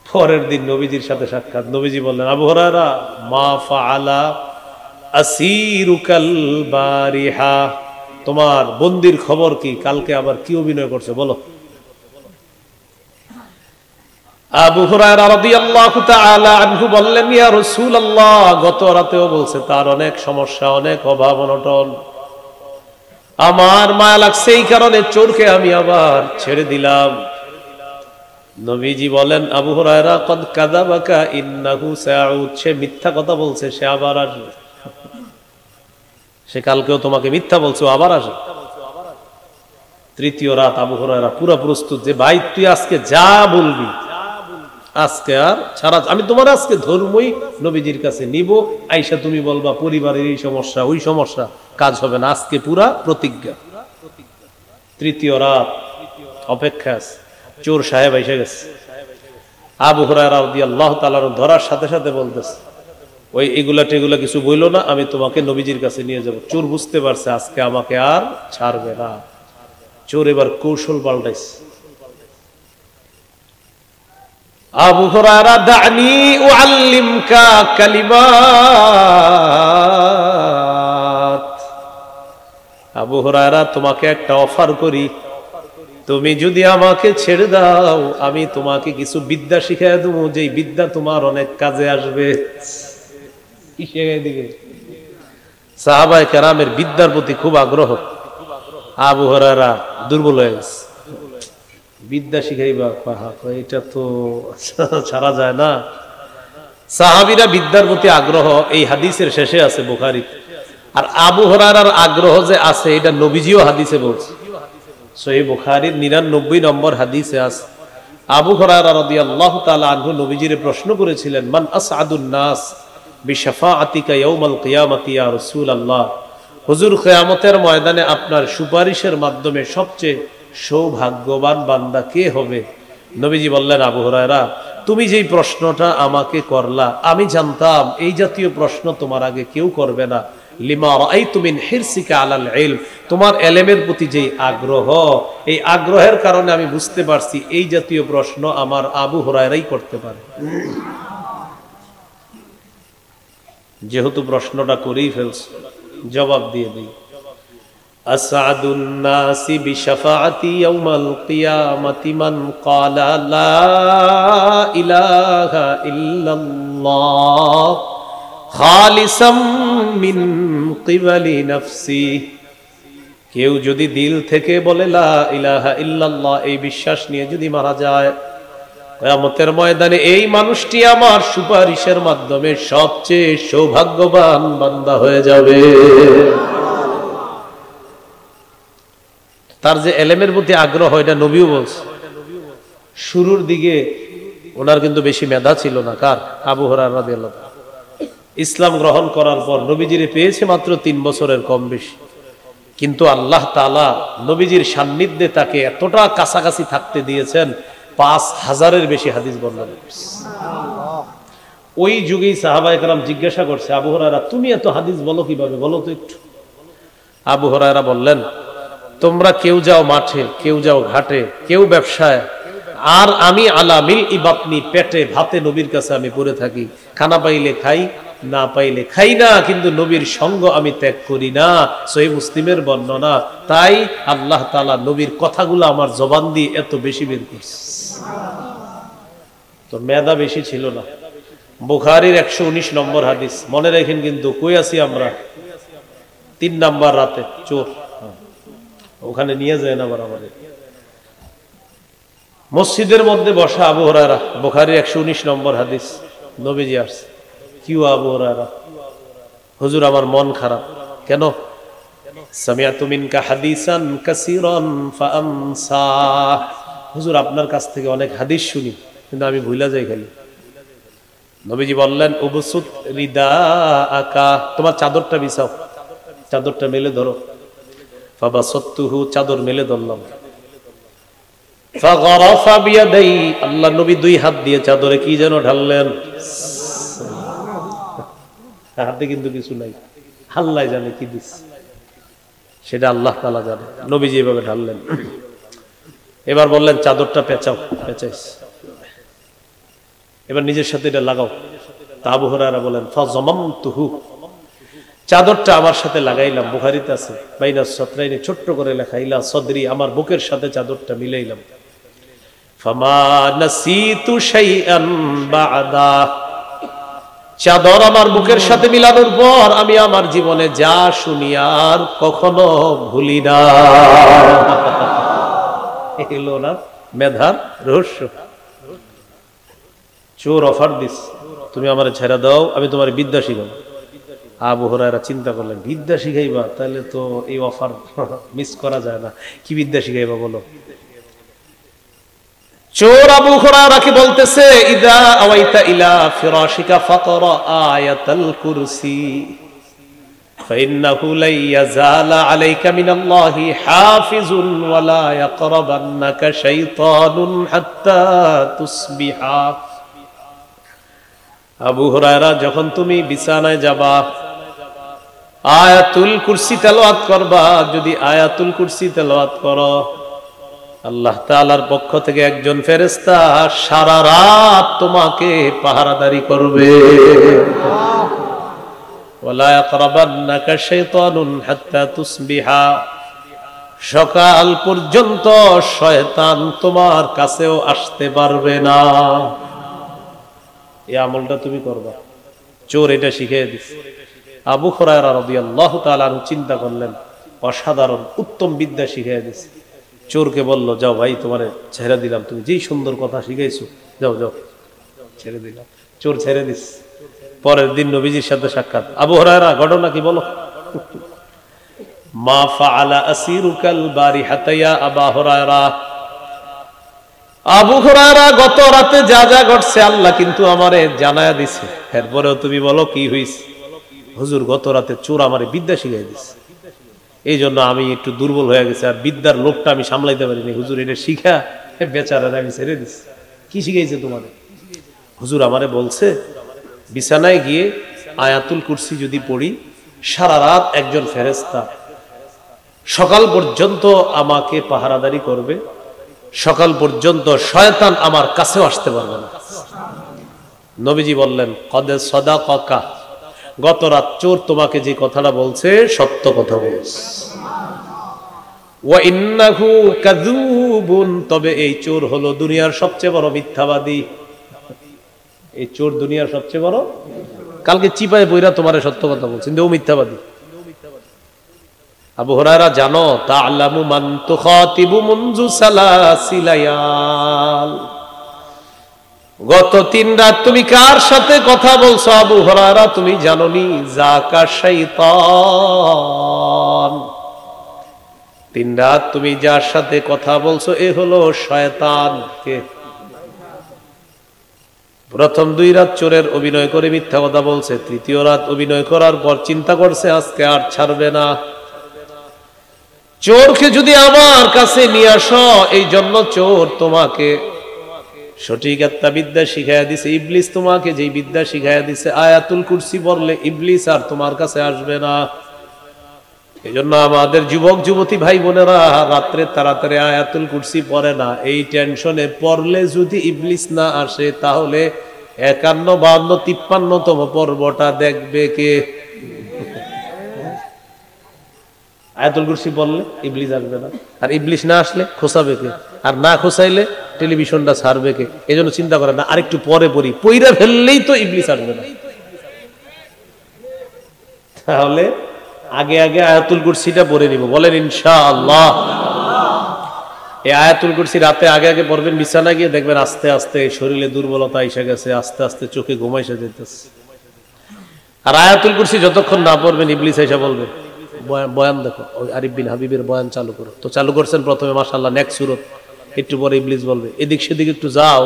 Speaker 1: পরের দিন নবীজির সাথে সাক্ষাৎ, নবীজি বললেন, আবু হুরায়রা মা ফাআলা আসিরুকাল বারিহা, তোমার বন্দির খবর কি, কালকে আবার কি অভিনয় করছে বলো। আবু হুরায়রা রাদিয়াল্লাহু তাআলা আনহু বললেন, ইয়া রাসূলুল্লাহ, গত রাতেও বলছে তার অনেক সমস্যা, অনেক অভাব অনটন, আমার মায়া লাগছে, এই কারণে চোরকে আমি আবার ছেড়ে দিলাম। নবীজি বলেন, আবু হুরায়রা, কদ কাযাবাকা ইন্নাহু সাউদ, সে মিথ্যা কথা বলছে, সে আবার আসবে। সে কালকেও তোমাকে মিথ্যা বলছে, আবার আসবে। তৃতীয় রাত আবু হুরায়রা পুরো প্রস্তুত যে ভাই তুই আজকে যা বলবি, আজকে আর ছাড়া, আমি তোমার আজকে ধর্মই নবীজির কাছে নিব, আইসা তুমি বলবা পরিবারের এই সমস্যা ওই সমস্যা, কাজ হবে না, আজকে পুরা প্রতিজ্ঞা। তৃতীয় রাত অপেক্ষা, চোর সাহেব এসে গেছে। আবু হুরায়রা রাদিয়াল্লাহু তাআলা ধরার সাথে সাথে বলতেছে, ওই এগুলা টেগুলা কিছু বইল না, আমি তোমাকে নবীজির কাছে নিয়ে যাব। চোর বুঝতে পারছে আজকে আমাকে আর ছাড়বে না। চোর এবার কৌশল পাল্টাইছে। আবু হুরায়রা, দানি উআল্লিমকা কালিমাত, আবু হুরায়রা তোমাকে একটা অফার করি, তুমি যদি আমাকে ছেড়ে দাও আমি তোমাকে কিছু বিদ্যা শিখাই দেবো, যেই বিদ্যা তোমার অনেক কাজে আসবে। সাহাবায়ে কেরামের বিদ্যার প্রতি খুব আগ্রহ। আবু হুরায়রা দুর্বল হয়ে গেছে, বিদ্যা শিখাইবা, এটা তো ছাড়া যায় না। সাহাবীরা বিদ্যার প্রতি আগ্রহ এই হাদিসের শেষে আছে বুখারী। আর আবু হুরায়রার আগ্রহ যে আছে এটা নবীজিও হাদিসে বলছে, সহিহ বুখারীর 99 নম্বর হাদিসে আছে। আবু হুরায়রা রাদিয়াল্লাহু তাআলা আনহু নবীজির প্রশ্ন করেছিলেন, মান আসআদুন নাস বিশাফাআতিকা ইয়াউমাল কিয়ামাতি ইয়া রাসূলুল্লাহ, হুজুর কিয়ামতের ময়দানে আপনার সুপারিশের মাধ্যমে সবচেয়ে সৌভাগ্যবান বান্দা কে হবে? নবীজি বললেন, আবু হুরায়রা, তুমি যেই প্রশ্নটা আমাকে করলা, আমি জানতাম এই জাতীয় প্রশ্ন তোমার আগে কেউ করবে না। লিমা রাআইতু মিন হিরসিকা আলাল ইলম, তোমার ইলমের প্রতি যেই আগ্রহ, এই আগ্রহের কারণে আমি বুঝতে পারছি এই জাতীয় প্রশ্ন আমার আবু হুরায়রাই করতে পারে। যেহেতু প্রশ্নটা করেই ফেলছ, জবাব দিয়ে দিই। আসআদুন নাসি বিশাফাআতি ইয়াউমাল কিয়ামাতি মান ক্বালা লা ইলাহা ইল্লাল্লাহ খালিসাম মিন কিবালি নাফসি, কেউ যদি দিল থেকে বলে লা ইলাহা ইল্লাল্লাহ, এই বিশ্বাস নিয়ে যদি মারা যায়, কিয়ামতের ময়দানে এই মানুষটি আমার সুপারিশের মাধ্যমে সবচেয়ে সৌভাগ্যবান বান্দা হয়ে যাবে। তার যে ইলমের প্রতি আগ্রহ, এটা নবীও বলছে। শুরুর দিকে ওনার কিন্তু বেশি মেধা ছিল না। কার? আবু হুরায়রা রাদিয়াল্লাহু তাআলা। ইসলাম গ্রহণ করার পর নবীজির পেয়েছে মাত্র 3 বছরের কম বেশি, কিন্তু আল্লাহ তাআলা নবীজির সান্নিধ্যে তাকে এতটা কাছাকাছি থাকতে দিয়েছেন, 5000-এর বেশি হাদিস বর্ণনা করেছে। ওই যুগেই সাহাবায়ে কেরাম জিজ্ঞাসা করছে, আবু হুরায়রা, তুমি এত হাদিস বলো কিভাবে, বলো তো একটু। আবু হুরায়রা বললেন, তোমরা কেউ যাও মাঠে, কেউ যাও ঘাটে, কেউ ব্যবসায়, আর আমি আলা মিল ইবাতনি, পেটে ভাতে নবীর কাছে আমি পড়ে থাকি। খানা পাইলে খাই, না পাইলে খাই না, কিন্তু নবীর সঙ্গ আমি ত্যাগ করি না। সহিহ মুসলিমের বর্ণনা। তাই আল্লাহ তাআলা নবীর কথাগুলো আমার জবান দিয়ে এত বেশি বের করছে। তো মেধা বেশি ছিল না। বুখারীর 119 নম্বর হাদিস, মনে রাখেন কিন্তু। কই আছি আমরা? 3 নাম্বার রাতে চোর, ওখানে নিয়ে যায় না বরাবর। মসজিদের মধ্যে বসা আবু হুরায়রা, বুখারীর 119 নম্বর হাদিস। নবীজি আসছে, কি আবু হুরায়রা? হুজুর আমার মন খারাপ। কেন? সামিআতু মিনকা হাদিসান কাসীরান ফাআনসা, হুজুর আপনার কাছ থেকে অনেক হাদিস শুনি, কিন্তু আমি ভুলে যাই খালি। নবীজি বললেন, উবসুত রিদাআকা, তোমার চাদরটা বিছাও, চাদরটা মেলে ধরো। ফাবাসাততুহু, চাদর মেলে ধরলাম। ফাগারাফা বিয়াদাই, আল্লাহ নবী 2 হাত দিয়ে চাদরে কি যেন ঢাললেন। হাতে কিন্তু কিছু নাই, আল্লাহ জানে কি দিস, সেটা আল্লাহ তাআলা জানে। নবীজি এভাবে ঢাললেন। এবার বললেন, চাদরটা পেঁচাও। পেঁচাইস, এবার নিজের সাথে এটা লাগাও। তা আবু হুরায়রা বলেন, ফাযামামতুহু, চাদরটা আমার সাথে লাগাইলাম। বুখারীতে আছে, বাইনা সতরাইনি, ছোট্ট করে লেখা, ইলা সদরি, আমার বুকের সাথে চাদরটা মিলাইলাম। ফামা নাসিতু শাইআন বা'দা, চাদর আমার বুকের সাথে মিলানোর পর আমি আমার জীবনে যা শুনি আর কখনো ভুলি না। এলো না মেধার রহস্য। চোর অফার দিস, তুমি আমার ছেড়ে দাও, আমি তোমার বিদ্যা শিখাবো। আবু হুরায়রা চিন্তা করলেন, বিদ্যা শিখাইবা? তাহলে তো এই অফার মিস করা যায় না। কি বিদ্যা শিখাইবা বলো? চোর আবু হুরায়রাকে বলতেছে, ইদা আওয়াইতা ইলা ফিরাশিকা ফাকরা আয়াতাল কুরসি فإنه لن يزال عليك من الله حافظ ولا يقربنك شيطان حتى تصبح। আবু হুরায়রা, যখন তুমি বিছানায় যাবা আয়াতুল কুরসি তেলাওয়াত করবা। যদি আয়াতুল কুরসি তেলাওয়াত করো, আল্লাহ তাআলার পক্ষ থেকে একজন ফেরেশতা সারা রাত তোমাকে পাহারাদারি করবে। ওয়ালা ইয়াকরাবান্নাকা শাইতানুন হাত্তা তুসবিহা, সকাল পর্যন্ত শয়তান তোমার কাছেও আসতে পারবে না। এই আমলটা তুমি করবা। চোর এটা শিখিয়ে দিছে। আবু হুরায়রা রাদিয়াল্লাহু তাআলা আনহু চিন্তা করলেন, অসাধারণ উত্তম বিদ্যা শিখিয়ে দিছে। চোরকে বলল, যাও ভাই, তোমারে ছেড়ে দিলাম, তুমি যেই সুন্দর কথা শিখাইছো, যাও যাও, ছেড়ে দিলাম। চোর ছেড়ে দিস। পরের দিন নবীজির সাথে সাক্ষাৎ। আবু হুরায়রা, ঘটনা কি বলো? মা ফাআলা আসিরুকাল বারিহাতা ইয়া আবা হুরায়রা। আবু হুরায়রা, গত রাতে যা যা ঘটছে আল্লাহ কিন্তু আমারে জানায়া দিছে। এরপরেও তুমি বলো কি হইছে? হুজুর, গত রাতে চোর আমারে বিদ্যা শিখাই দিছে, এই জন্য আমি একটু দুর্বল হয়ে গেছি, আর বিদ্যার লোকটা আমি সামলাইতে পারিনি। হুজুর, এটা শিখা বেচারা আমি ছেড়ে দিছি। কি শিখাইছে তোমাদের? হুজুর আমারে বলছে বিছানায় গিয়ে আয়াতুল কুরসি যদি পড়ি, সারা রাত একজন ফেরেশতা সকাল পর্যন্ত আমাকে পাহারাদারি করবে, সকাল পর্যন্ত শয়তান আমার কাছেও আসতে পারবে না। নবীজি বললেন, কদ সাদাকাকা, গত রাত চোর তোমাকে যে কথাটা বলছে সত্য কথা বলছে। ওয়া ইন্নাহু কাযুবুন, তবে এই চোর হলো দুনিয়ার সবচেয়ে বড় মিথ্যাবাদী। এই চোর দুনিয়ার সবচেয়ে বড়। কালকে চিপায় বইরা তোমারে সত্য কথা বলছে, কিন্তু ও মিথ্যাবাদী। আবু হুরায়রা, জানো তা'লামু মান তুখাতিবু মুনযু সালাসি লায়াল, গত 3 রাত তুমি কার সাথে কথা বলছো আবু হুরায়রা তুমি জানোনি? যাকা শাইতান, 3 রাত তুমি যার সাথে কথা বলছো এ হলো শয়তান। কে? প্রথম 2 রাত চোরের অভিনয় করে মিথ্যা কথা বলছে, তৃতীয় রাত অভিনয় করার পর চিন্তা করছে আজকে আর ছাড়বে না। চোরকে যদি আমার কাছে নিয়ে আসো, এই জন্য চোর তোমাকে সঠিক একটা বিদ্যা শিখাইয়া দিছে। ইবলিস তোমাকে যেই বিদ্যা শিখাইয়া দিছে, আয়াতুল কুরসি পড়লে ইবলিস আর তোমার কাছে আসবে না। এই জন্য আমাদের যুবক যুবতী ভাই বোনেরা রাত্রে তাড়াতাড়ি আয়াতুল কুরসি পড়ে না, এই টেনশনে পড়লে যদি ইবলিস না আসে তাহলে 51, 52, 53তম পর্বটা দেখবে কে? আয়াতুল কুরসি পড়লে ইবলিস আসবে না, আর ইবলিস না আসলে খোসাবে কে? আর না খোসাইলে টেলিভিশনটা ছাড়বে কে? এই জন্য চিন্তা করে না, আরেকটু পরে পড়ি, পইরা ফেললেই তো ইবলিস আসবে না। তাহলে আগে আগে আয়াতুল কুরসিটা পড়ে নিব, বলেন ইনশাআল্লাহ। এই আয়াতুল কুরসি রাতে আগে আগে পড়বেন, বিছানা গিয়ে দেখবেন আস্তে আস্তে শরীরে দুর্বলতা এসে গেছে, আস্তে আস্তে চোখে ঘুম এসে যেতেছে। আর আয়াতুল কুরসি যতক্ষণ না পড়বেন ইবলিস এসে বলবে বয়ান দেখো, ওই আরিফ বিন হাবিবের বয়ান চালু করো। তো চালু করছেন প্রথমে, মাশাআল্লাহ, নেক্সট সূরত। একটু পরে ইবলিস বলবে এদিক সেদিক একটু যাও,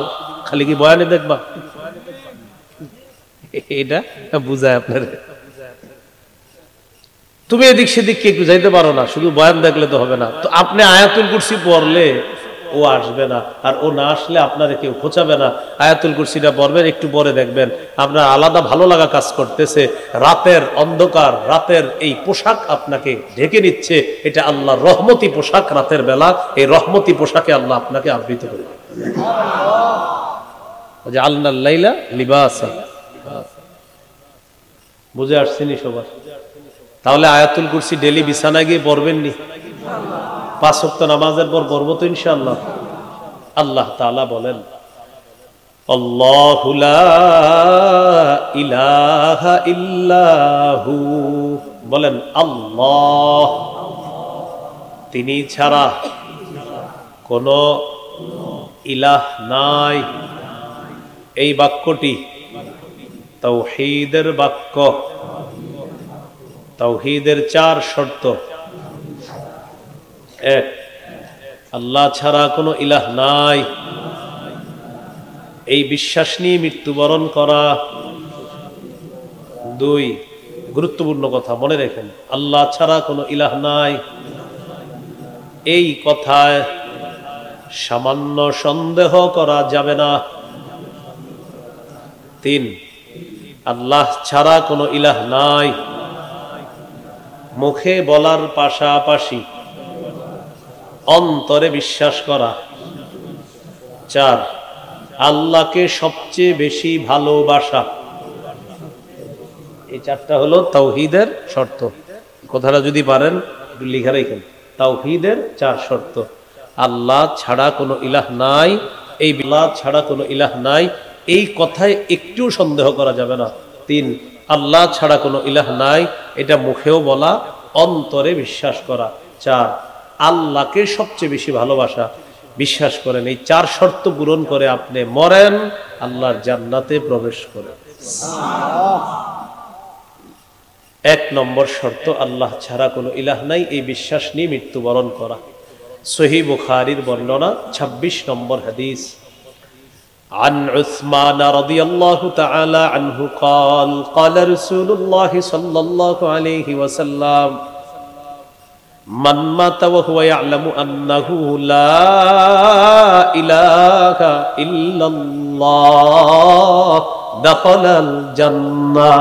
Speaker 1: খালি কি বয়ানে দেখবা? এটা বুঝায় আপনার, তুমি এদিক সেদিক কি একটু যাইতে পারো না, শুধু বয়ান দেখলে তো হবে না। তো আপনি আয়াতুল কুরসি পড়লে ও আসবে না, আর ও না আসলে আপনারে কেউ খোঁচাবে না। আয়াতুল কুরসিটা পড়বেন, একটু পরে দেখবেন আপনার আলাদা ভালো লাগা কাজ করতেছে। রাতের অন্ধকার, রাতের এই পোশাক আপনাকে ঢেকে নিচ্ছে, এটা আল্লাহর রহমতি পোশাক। রাতের বেলা এই রহমতি পোশাকে আল্লাহ আপনাকে আবৃত করে। জাআলনাল লাইলা লিবাসা, বুঝে আসছেনি সবার? তাহলে আয়াতুল কুরসি ডেলি বিছানায় গিয়ে পড়বেন নি? 5 ওয়াক্ত নামাজের পর পড়বো তো ইনশাআল্লাহ। আল্লাহ তাআলা বলেন আল্লাহু লা ইলাহা ইল্লাহু, বলেন আল্লাহ, তিনি ছাড়া কোনো ইলাহ নাই। এই বাক্যটি তাওহীদের বাক্য। তাওহীদের 4 শর্ত। 1, আল্লাহ ছাড়া কোনো ইলাহ নাই, এই বিশ্বাস নিয়ে মৃত্যুবরণ করা। 2, গুরুত্বপূর্ণ কথা মনে রাখেন, আল্লাহ ছাড়া কোনো ইলাহ নাই, এই কথায় সামান্য সন্দেহ করা যাবে না। 3, আল্লাহ ছাড়া কোনো ইলাহ নাই মুখে বলার পাশাপাশি অন্তরে বিশ্বাস করা। 4, আল্লাহকে সবচেয়ে বেশি ভালোবাসা। এই 4টা হলো তাওহীদের শর্ত। কথাটা যদি পারেন একটু লিখে রাখেন, তাওহীদের 4 শর্ত। আল্লাহ ছাড়া কোনো ইলাহ নাই, এই আল্লাহ ছাড়া কোনো ইলাহ নাই, এই কথায় একটু সন্দেহ করা যাবে না। 3, আল্লাহ ছাড়া কোনো ইলাহ নাই, এটা মুখেও বলা, অন্তরে বিশ্বাস করা। 4, আল্লাহকে সবচেয়ে বেশি ভালোবাসা। বিশ্বাস করেন এই 4 শর্ত পূরণ করে আপনি মরেন, আল্লাহর জান্নাতে প্রবেশ করেন। 1 নম্বর শর্ত, আল্লাহ ছাড়া কোনো ইলাহ নাই, এই বিশ্বাস নিয়ে মৃত্যুবরণ করা। সহিহ বুখারীর বর্ণনা 26 নম্বর হাদিস। عن عثمان رضي الله تعالى عنه قال قال رسول الله صلى الله عليه وسلم من مات وهو يعلم أنه لا إله إلا الله دخل الجنة।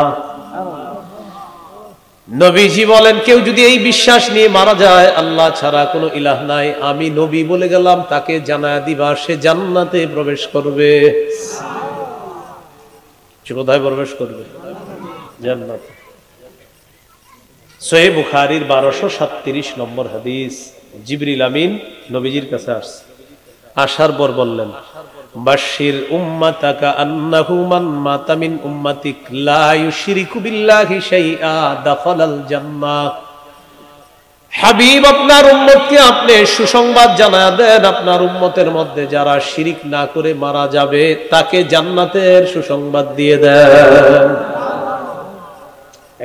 Speaker 1: নবীজি বলেন, কেউ যদি এই বিশ্বাস নিয়ে মারা যায় আল্লাহ ছাড়া কোনো ইলাহ নাই, আমি নবী বলে গেলাম, তাকে জানায়া দিবা সে জান্নাতে প্রবেশ করবে। সে কোথায় প্রবেশ করবে? জান্নাতে। সহিহ বুখারীর 1237 নম্বর হাদিস। জিবরিল আমিন নবীজির কাছে আসছে, আসার পর বললেন, বাশির উম্মাতাকা আন্নাহু মান মাতা মিন উম্মাতিক লা ইউশরিকু বিল্লাহি শাইআ দাখালাল জান্নাহ। হাবিব, আপনার উম্মতকে আপনি সুসংবাদ জানায়া দেন, আপনার উম্মতের মধ্যে যারা শিরিক না করে মারা যাবে তাকে জান্নাতের সুসংবাদ দিয়ে দেন।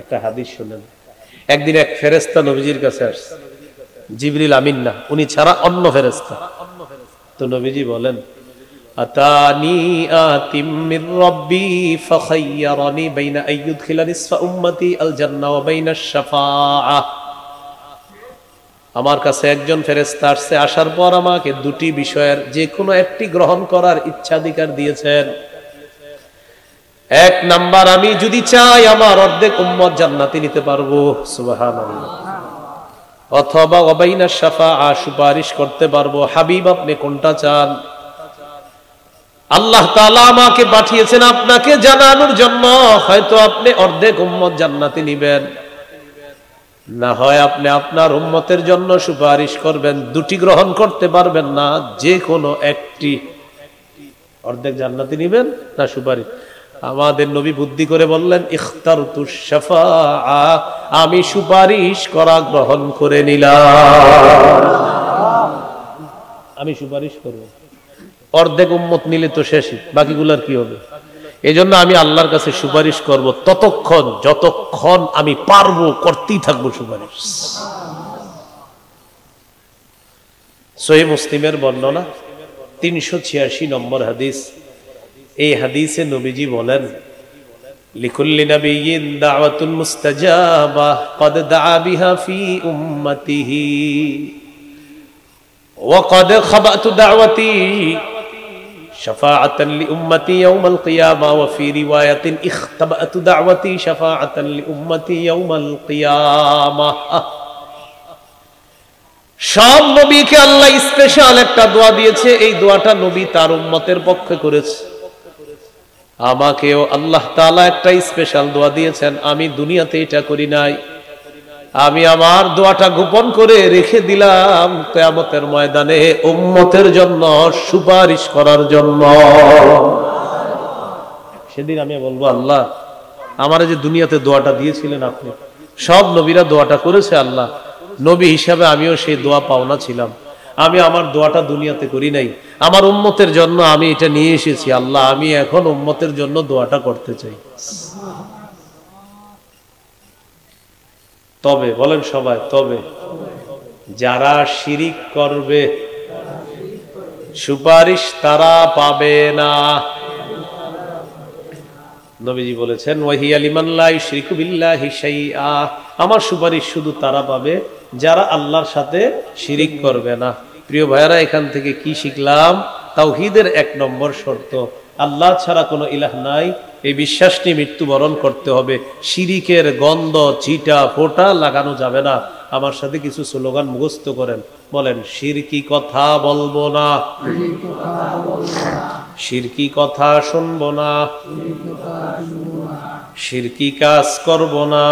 Speaker 1: একটা হাদিস শুনেন। একদিন এক ফেরেশতা নবীজির কাছে আসছে, জিবরিল আমিন না, উনি ছাড়া অন্য ফেরেশতা। তো নবীজি বলেন, আতানি আতিম মির রাব্বি ফাখায়্যারানি বাইনা আইয়ুদখিলা নিসফা উম্মতি আল জান্নাহ ওয়া বাইনাশ শাফাআহ। আমার কাছে একজন ফেরেশতা আসছে, আসার পর আমাকে 2টি বিষয়ের যে কোনো একটি গ্রহণ করার ইচ্ছাধিকার দিয়েছেন। 1 নাম্বার, আমি যদি চাই আমার অর্ধেক উম্মত জান্নাতে নিতে পারবো, সুবহানাল্লাহ। অথবা ওয়া বাইনাশ শাফাআহ, সুপারিশ করতে পারবো। হাবিব, আপনি কোনটা চান? আল্লাহ তাআলা আমাকে পাঠিয়েছেন আপনাকে জানানোর জন্য, হয়তো আপনি অর্ধেক উম্মত জান্নাতে নিবেন, না হয় আপনি আপনার উম্মতের জন্য সুপারিশ করবেন। 2টি গ্রহণ করতে পারবেন না, যে কোনো একটি। অর্ধেক জান্নাতে নিবেন না সুপারিশ? আমাদের নবী বুদ্ধি করে বললেন, ইখতারতুশ শাফাআহ, আমি সুপারিশ করা গ্রহণ করে নিলাম। আমি সুপারিশ করব। অর্ধেক উম্মত নিলে তো শেষই, বাকিগুলার কি হবে? এই জন্য আমি আল্লাহর কাছে সুপারিশ করব ততক্ষণ যতক্ষণ আমি পারবো, করতেই থাকবো সুপারিশ। সহিহ মুসলিমের বর্ণনা 386 নম্বর হাদিস। এই হাদিসে নবীজি বলেন, লিকুল্লি নাবিয়্যিন দাওয়াতুন মুস্তাজাবা ক্বাদ দাআ বিহা ফি উম্মতিহি ওয়া ক্বাদ খাবাতু দাওয়াতি শাফাআতান লিউম্মতি ইয়াউমাল কিয়ামা ওয়া ফি রিওয়ায়াতিন ইখতাবাতু দাওয়াতি শাফাআতান লিউম্মতি ইয়াউমাল কিয়ামা। সব নবীকে আল্লাহ স্পেশাল একটা দোয়া দিয়েছে, এই দোয়াটা নবী তার উম্মতের পক্ষে করেছে। আমাকেও আল্লাহ তাআলা একটা স্পেশাল দোয়া দিয়েছেন, আমি দুনিয়াতে এটা করি নাই। আমি আমার দোয়াটা গোপন করে রেখে দিলাম কিয়ামতের ময়দানে উম্মতের জন্য সুপারিশ করার জন্য। সেদিন আমি বলবো, আল্লাহ আমার যে দুনিয়াতে দোয়াটা দিয়েছিলেন আপনি, সব নবীরা দোয়াটা করেছে, আল্লাহ নবী হিসাবে আমিও সেই দোয়া পাওনা ছিলাম, আমি আমার দোয়াটা দুনিয়াতে করি নাই, আমার উম্মতের জন্য আমি এটা নিয়ে এসেছি, আল্লাহ আমি এখন উম্মতের জন্য দোয়াটা করতে চাই। তবে বলেন সবাই, তবে যারা শিরিক করবে সুপারিশ তারা পাবে না। নবীজি বলেছেন, ওয়াহিয়া লিমান লা ইউশরিকু বিল্লাহি শাইআ, আমার সুপারিশ শুধু তারা পাবে যারা আল্লাহর সাথে শিরিক করবে না। প্রিয় ভাইয়েরা, এখান থেকে কি শিখলাম? তাওহীদের 1 নম্বর শর্ত, আল্লাহ ছাড়া কোনো ইলাহ নাই, এই বিশ্বাস নিয়ে মৃত্যুবরণ করতে হবে। শিরিকের গন্ধ চিটা ফোঁটা লাগানো যাবে না। আমার সাথে কিছু স্লোগান মুখস্থ করেন, বলেন, শিরকি কথা বলবো না, শিরকি কথা শুনবো না, শিরকি কাজ করব না,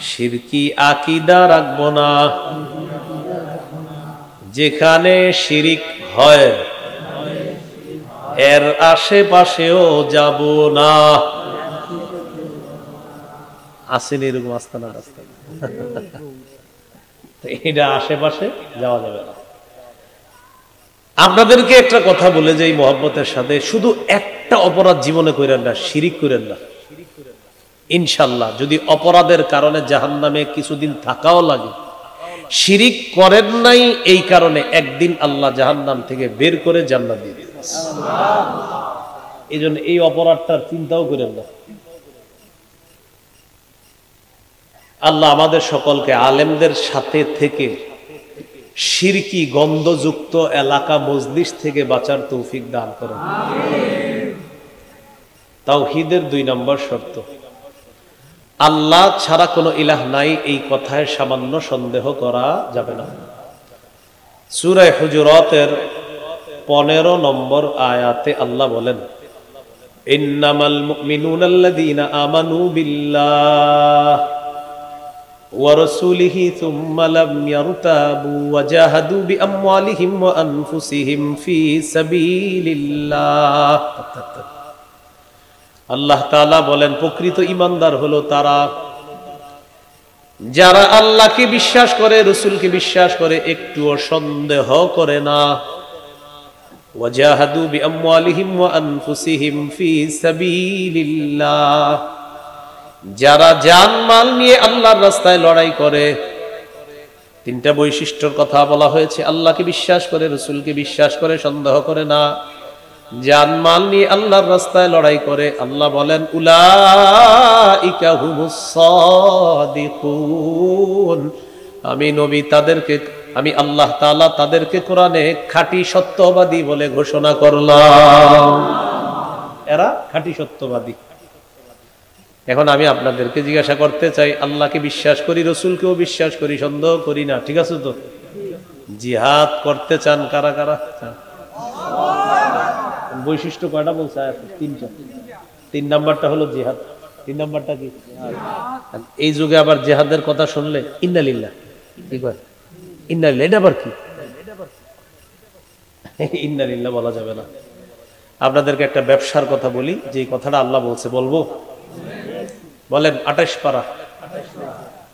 Speaker 1: শিরকি আকীদা রাখবো না, যেখানে শিরিক হয় এর আশেপাশেও যাব না। আসেন এরকম আস্তানা রাস্তানা, এটা আশেপাশে যাওয়া যাবে না। আপনাদেরকে একটা কথা বলে যাই মহব্বতের সাথে, শুধু একটা অপরাধ জীবনে করেন না, শিরিক করেন না। ইনশাল্লাহ যদি অপরাধের কারণে জাহান্নামে কিছুদিন থাকাও লাগে, শিরিক করেন নাই এই কারণে একদিন আল্লাহ জাহান্নাম থেকে বের করে জান্নাত দিয়ে দিবেন। এই জন্য এই অপরাধটার চিন্তাও করেন না। আল্লাহ আমাদের সকলকে আলেমদের সাথে থেকে শিরকি গন্ধযুক্ত এলাকা মজলিস থেকে বাঁচার তৌফিক দান করেন। তাওহীদের 2 নম্বর শর্ত, আল্লাহ ছাড়া কোনো ইলাহ নাই, এই কথায় সামান্য সন্দেহ করা যাবে না। সূরা হুজুরাতের 15 নম্বর আয়াতে আল্লাহ বলেন, ইন্নামাল মুমিনুনাল্লাযীনা আমানু বিল্লাহ ওয়া রাসূলিহি সুম্মা লাম ইয়ারতাবু ওয়া জাহাদু বিআমওয়ালিহিম ওয়া আনফুসিহিম ফি সাবিলিল্লাহ। আল্লাহ তাআলা বলেন, প্রকৃত ঈমানদার হলো তারা যারা আল্লাহকে বিশ্বাস করে, রাসূলকে বিশ্বাস করে, একটুও সন্দেহ করে না। ওয়াজাহাদু বিআমওয়ালিহিম ওয়া আনফুসিহিম ফি সাবিলিল্লাহ, যারা জান-মাল নিয়ে আল্লাহর রাস্তায় লড়াই করে। 3টা বৈশিষ্ট্যের কথা বলা হয়েছে, আল্লাহকে বিশ্বাস করে, রাসূলকে বিশ্বাস করে, সন্দেহ করে না, জান-মাল নিয়ে আল্লাহর রাস্তায় লড়াই করে। আল্লাহ বলেন, উলাইকা হুমুস সাদিকুন, আমি নবী তাদেরকে, আমি আল্লাহ তাআলা তাদেরকে কোরআনে খাঁটি সত্যবাদী বলে ঘোষণা করলাম। এরা খাঁটি সত্যবাদী। এখন আমি আপনাদেরকে জিজ্ঞাসা করতে চাই, আল্লাহকে বিশ্বাস করি, রাসূলকেও বিশ্বাস করি, সন্দেহ করি না, ঠিক আছে তো? জিহাদ করতে চান কারা কারা? বৈশিষ্ট্য কয়টা বলছে? 3টা। 3 নাম্বারটা হলো জিহাদ। 3 নাম্বারটা কি? এই যুগে আবার জিহাদের কথা শুনলে ইন্নালিল্লাহ, কি কয়? ইন্নালিল্লাহ, এটা আবার কি? ইন্নালিল্লাহ বলা যাবে না। আপনাদেরকে একটা ব্যবসার কথা বলি, যে কথাটা আল্লাহ বলছে, বলবো? বলেন। 28 পারা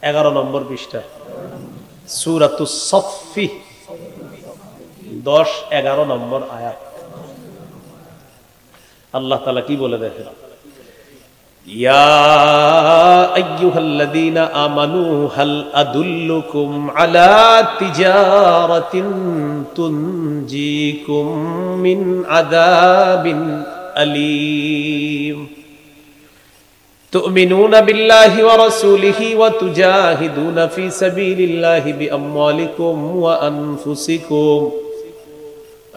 Speaker 1: 11 নম্বর পৃষ্ঠা, সূরাতুস সফফি 10-11 নম্বর আয়াত। আল্লাহ তাআলা কি বলে দেখেন, ইয়া আইয়ুহাল্লাযীনা আমানু হাল আদুল্লুকুম আলা তিজারাতিন তুনজিকুম মিন আযাবিন আলীম তুমিনুনা বিল্লাহি ওয়া রাসূলিহি ওয়া তুজাহিদুনা ফি সাবিলিল্লাহি বিআমওয়ালিকুম ওয়া আনফুসিকুম।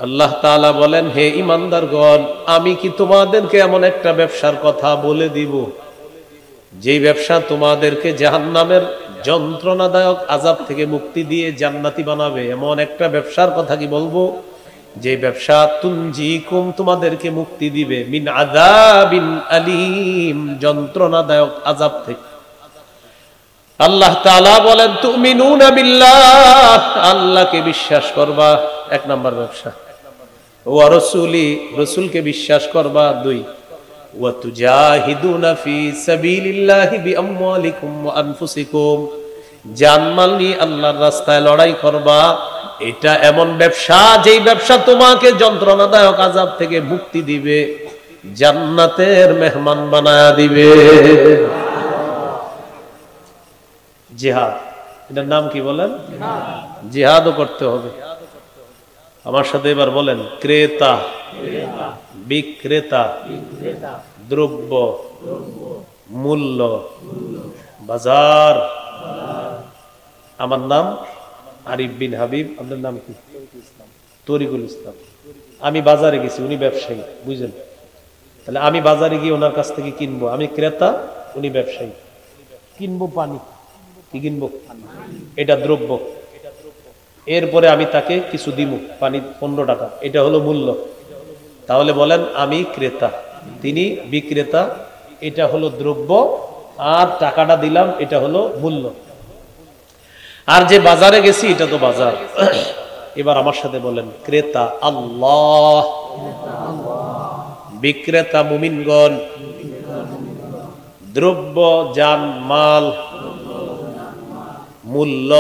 Speaker 1: আল্লাহ তাআলা বলেন, হে ঈমানদারগণ, আমি কি তোমাদেরকে এমন একটা ব্যবসার কথা বলে দিব, যেই ব্যবসা তোমাদেরকে জাহান্নামের যন্ত্রণাদায়ক আযাব থেকে মুক্তি দিয়ে জান্নাতি বানাবে? এমন একটা ব্যবসার কথা কি বলবো, যে ব্যবসা তুনজিকুম, তোমাদেরকে মুক্তি দিবে, মিন আযাবিন আলীম, যন্ত্রণাদায়ক আযাব থেকে। আল্লাহ তাআলা বলেন তুমিনুনা বিল্লাহ, আল্লাহকে বিশ্বাস করবা, এক নাম্বার ব্যবসা। ওয়া রাসূলি, রাসূলকে বিশ্বাস করবা, দুই। ওয়া তুজাহিদুনা ফি সাবিলিল্লাহি বিআমওয়ালিকুম ওয়া আনফুসিকুম, জানমাল নিয়ে আল্লাহর রাস্তায় লড়াই করবা। এটা এমন ব্যবসা, যেই ব্যবসা তোমাকে যন্ত্রণাদায়ক আযাব থেকে মুক্তি দিবে, জান্নাতের মেহমান বানায়া দিবে। জিহাদ, এটার নাম কি বলেন? জিহাদও করতে হবে। আমার সাথে এবার বলেন, ক্রেতা বিক্রেতা, দ্রব্য মূল্য, বাজার। আমার নাম আরিফ বিন হাবিব, আপনার নাম কি? তরিকুল ইসলাম। আমি বাজারে গেছি, উনি ব্যবসায়ী, বুঝলেন? তাহলে আমি বাজারে গিয়ে ওনার কাছ থেকে কিনবো, আমি ক্রেতা, উনি ব্যবসায়ী। কিনবো পানি, কি কিনবো? এটা দ্রব্য। এরপরে আমি তাকে কিছু দিব, পানি 15 টাকা, এটা হলো মূল্য। তাহলে বলেন আমি ক্রেতা, তিনি বিক্রেতা, এটা হলো দ্রব্য, আর টাকাটা দিলাম, এটা হলো মূল্য। আর যে বাজারে গেছি, এটা তো বাজার। এবার আমার সাথে বলেন, ক্রেতা আল্লাহ, বিক্রেতা মুমিনগণ, দ্রব্য জান মাল, মূল্য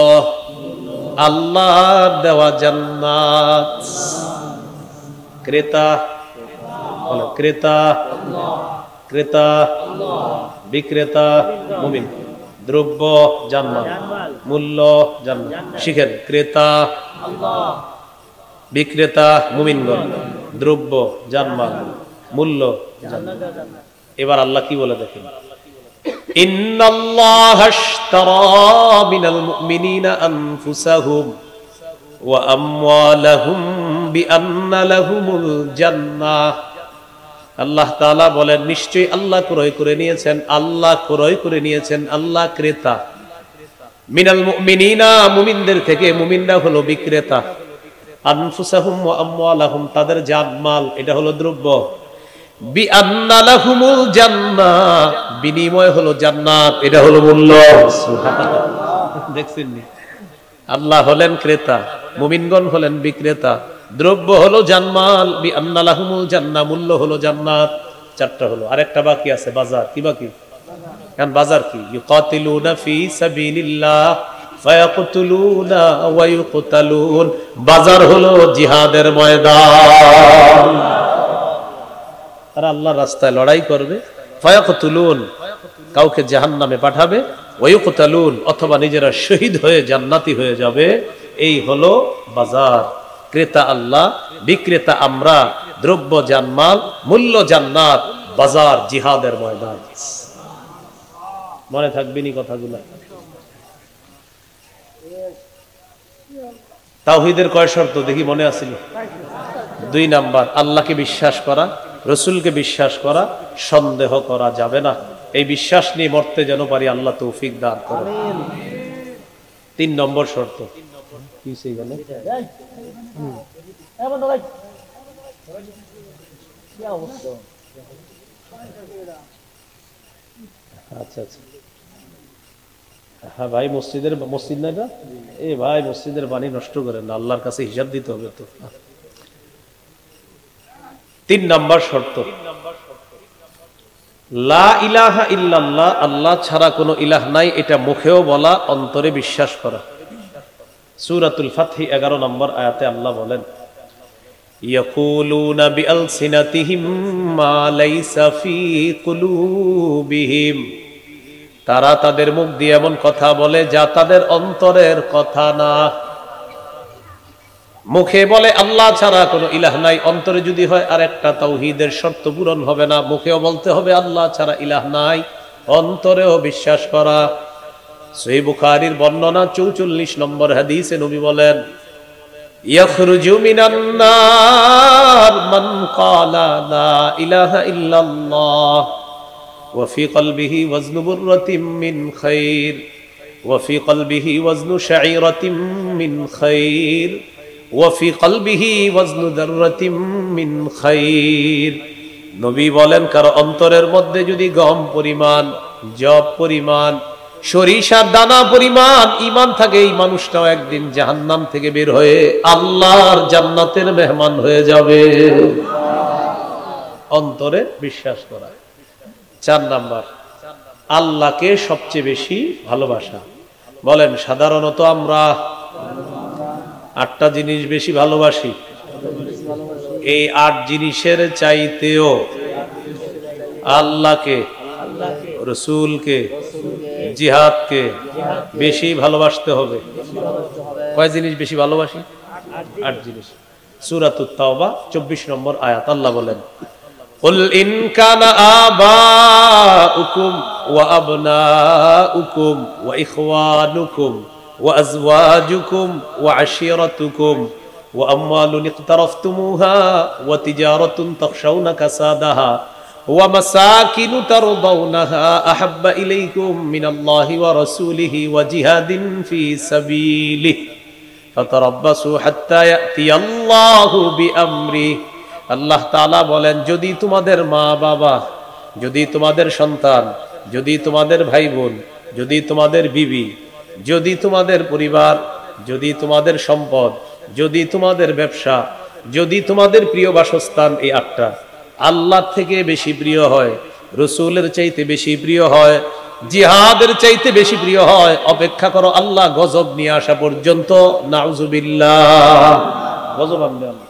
Speaker 1: আল্লাহর দেওয়া জান্নাত। ক্রেতা, ক্রেতা, ক্রেতা, বিক্রেতা মুমিন, দ্রব্য জান্নাত, মূল্য জান্নাত। শিখেন, ক্রেতা বিক্রেতা মুমিনগণ, দ্রব্য জান্নাত, মূল্য জান্নাত। এবার আল্লাহ কি বলে দেখেন, ইন্নাল্লাহা আশতারা মিনাল মুমিনিনা আনফুসাহুম ওয়া আমওয়ালাহুম বিআন্না লাহুমুল জান্নাহ। আল্লাহ তাআলা বলেন, নিশ্চয়ই আল্লাহ ক্রয় করে নিয়েছেন, আল্লাহ ক্রয় করে নিয়েছেন, আল্লাহ ক্রেতা। মিনাল মুমিনিনা, মুমিনদের থেকে, মুমিনরা হলো বিক্রেতা। আনফুসাহুম ওয়া আমওয়ালাহুম, তাদের জান মাল, এটা হলো দ্রব্য। বিআন্না লাহুমুল জান্নাহ, বিনিময় হলো জান্নাত, এটা হলো মূল্য। সুবহানাল্লাহ, দেখছেন নি? আল্লাহ হলেন ক্রেতা, মুমিনগণ হলেন বিক্রেতা, দ্রব্য হলো জানমাল, বিআন্না লাহুমুল জান্নাহ, মূল্য হলো জান্নাত। চারটা হলো, আরেকটা বাকি আছে, বাজার। কি বাকি? কারণ বাজার কি? ইউকাতিলুনা ফি সাবিলিল্লাহ ফায়াকতুলুনা ওয়া ইউকতালুন, বাজার হলো জিহাদের ময়দান। তারা আল্লাহর রাস্তায় লড়াই করবে, ফায়াকতুলুন, কাউকে জাহান্নামে পাঠাবে, ওয়া ইউকতালুন, অথবা নিজেরা শহীদ হয়ে জান্নাতি হয়ে যাবে। এই হলো বাজার। ক্রেতা আল্লাহ, বিক্রেতা আমরা, দ্রব্য জানমাল, মূল্য জান্নাত, বাজার জিহাদের ময়দান। মনে থাকবেনি কথাগুলো? তাওহীদের কয় শর্ত দেখি মনে আছিল? 2 নাম্বার, আল্লাহকে বিশ্বাস করা, রসুলকে বিশ্বাস করা, সন্দেহ করা যাবে না। এই বিশ্বাস নিয়ে মরতে যেন পারি, আল্লাহ তৌফিক দান করেন। 3 নম্বর শর্ত কি? সেইখানে আচ্ছা আচ্ছা, হ্যাঁ ভাই, মসজিদ না এটা? এ ভাই, মসজিদের বাণী নষ্ট করেন না, আল্লাহর কাছে হিসাব দিতে হবে তো। 3 নম্বর শর্ত, লা ইলাহা ইল্লাল্লাহ, আল্লাহ ছাড়া কোনো ইলাহ নাই, এটা মুখেও বলা, অন্তরে বিশ্বাস করা। সূরাতুল ফাতহ 11 নম্বর আয়াতে আল্লাহ বলেন, ইয়াকুলুনা বিআলসিনাতিহিম মা লাইসা ফি কুলুবিহিম, তারা তাদের মুখ দিয়ে এমন কথা বলে যা তাদের অন্তরের কথা না। মুখে বলে আল্লাহ ছাড়া কোনো ইলাহ নাই, অন্তরে যদি হয় আর একটা তাওহীদের শর্ত পূরণ হবে না। মুখেও বলতে হবে আল্লাহ ছাড়া ইলাহ নাই, অন্তরেও বিশ্বাস করা। সহিহ বুখারীর বর্ণনা 44 নম্বর হাদিসে নবী বলেন, ইয়াখরুজু মিনান নার মান ক্বালা লা ইলাহা ইল্লাল্লাহ ওয়া ফি কলবিহি ওয়াজনু বুররাতিন মিন খায়র ওয়া ফি কলবিহি ওয়াজনু শাঈরাতিন মিন খায়র ওয়া ফি কলবিহি ওয়াজনু যাররাতিন মিন খায়র। নবী বলেন, কারো অন্তরের মধ্যে যদি গম পরিমাণ, জব পরিমাণ, সরিষার দানা পরিমাণ ঈমান থাকে, এই মানুষটাও একদিন জাহান্নাম থেকে বের হয়ে আল্লাহর জান্নাতের মেহমান হয়ে যাবে। অন্তরে বিশ্বাস করা। 4 নাম্বার, আল্লাহকে সবচেয়ে বেশি ভালোবাসা। বলেন, সাধারণত আমরা 8টা জিনিস বেশি ভালোবাসি। এই 8 জিনিসের চাইতেও আল্লাহকে, রসুলকে, জিহাদকে বেশি ভালোবাসতে হবে। কয় জিনিস বেশি ভালোবাসি? 8 জিনিস। সূরাতুত তাওবা 24 নম্বর আয়াত, আল্লাহ বলেন, কুল ইন কানা আবাউকুম ওয়া আবনাউকুম ওয়া ইখওয়ানুকুম ওয়া আজওয়াজুকুম ওয়া আশিরাতুকুম ওয়া আমওয়ালুন ইকতারাফতুমুহা ওয়া তিজারাতুন তাখশাউনা কাসাদাহা ওয়া মাসাকিনু তারদাউনাহা আহাব্বা ইলাইকুম মিনাল্লাহি ওয়া রাসূলিহি ওয়া জিহাদিন ফি সাবিলিহি ফাতারাব্বাসু হাত্তা ইয়াতিয়াল্লাহু বিআমরিহি। আল্লাহ তাআলা বলেন, যদি তোমাদের মা বাবা, যদি তোমাদের সন্তান, যদি তোমাদের ভাই বোন, যদি তোমাদের বিবি, যদি তোমাদের পরিবার, যদি তোমাদের সম্পদ, যদি তোমাদের ব্যবসা, যদি তোমাদের প্রিয় বাসস্থান, এই 8টা আল্লাহ থেকে বেশি প্রিয় হয়, রসুলের চাইতে বেশি প্রিয় হয়, জিহাদের চাইতে বেশি প্রিয় হয়, অপেক্ষা করো আল্লাহ গজব নিয়ে আসা পর্যন্ত। নাউজুবিল্লাহ, গজব আনবে আল্লাহ।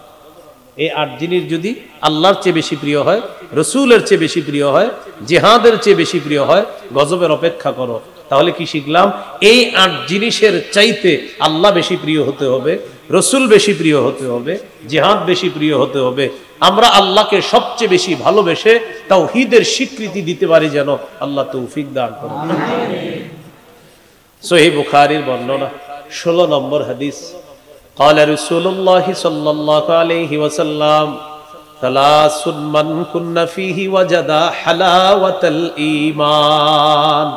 Speaker 1: এই 8 জিনিস যদি আল্লাহর চেয়ে বেশি প্রিয় হয়, রসুলের চেয়ে বেশি প্রিয় হয়, জিহাদের চেয়ে বেশি প্রিয় হয়, গজবের অপেক্ষা করো। তাহলে কি শিখলাম? এই 8 জিনিসের চাইতে আল্লাহ বেশি প্রিয় হতে হবে, রসুল বেশি প্রিয় হতে হবে, জিহাদ বেশি প্রিয় হতে হবে। আমরা আল্লাহকে সবচেয়ে বেশি ভালোবেসে তাওহীদের স্বীকৃতি দিতে পারি, যেন আল্লাহ তৌফিক দান করেন। সহিহ বুখারীর বর্ণনা 16 নম্বর হাদিস, قال رسول الله صلى الله عليه وسلم ثلاث من كن فيه وجد حلاوة الإيمان।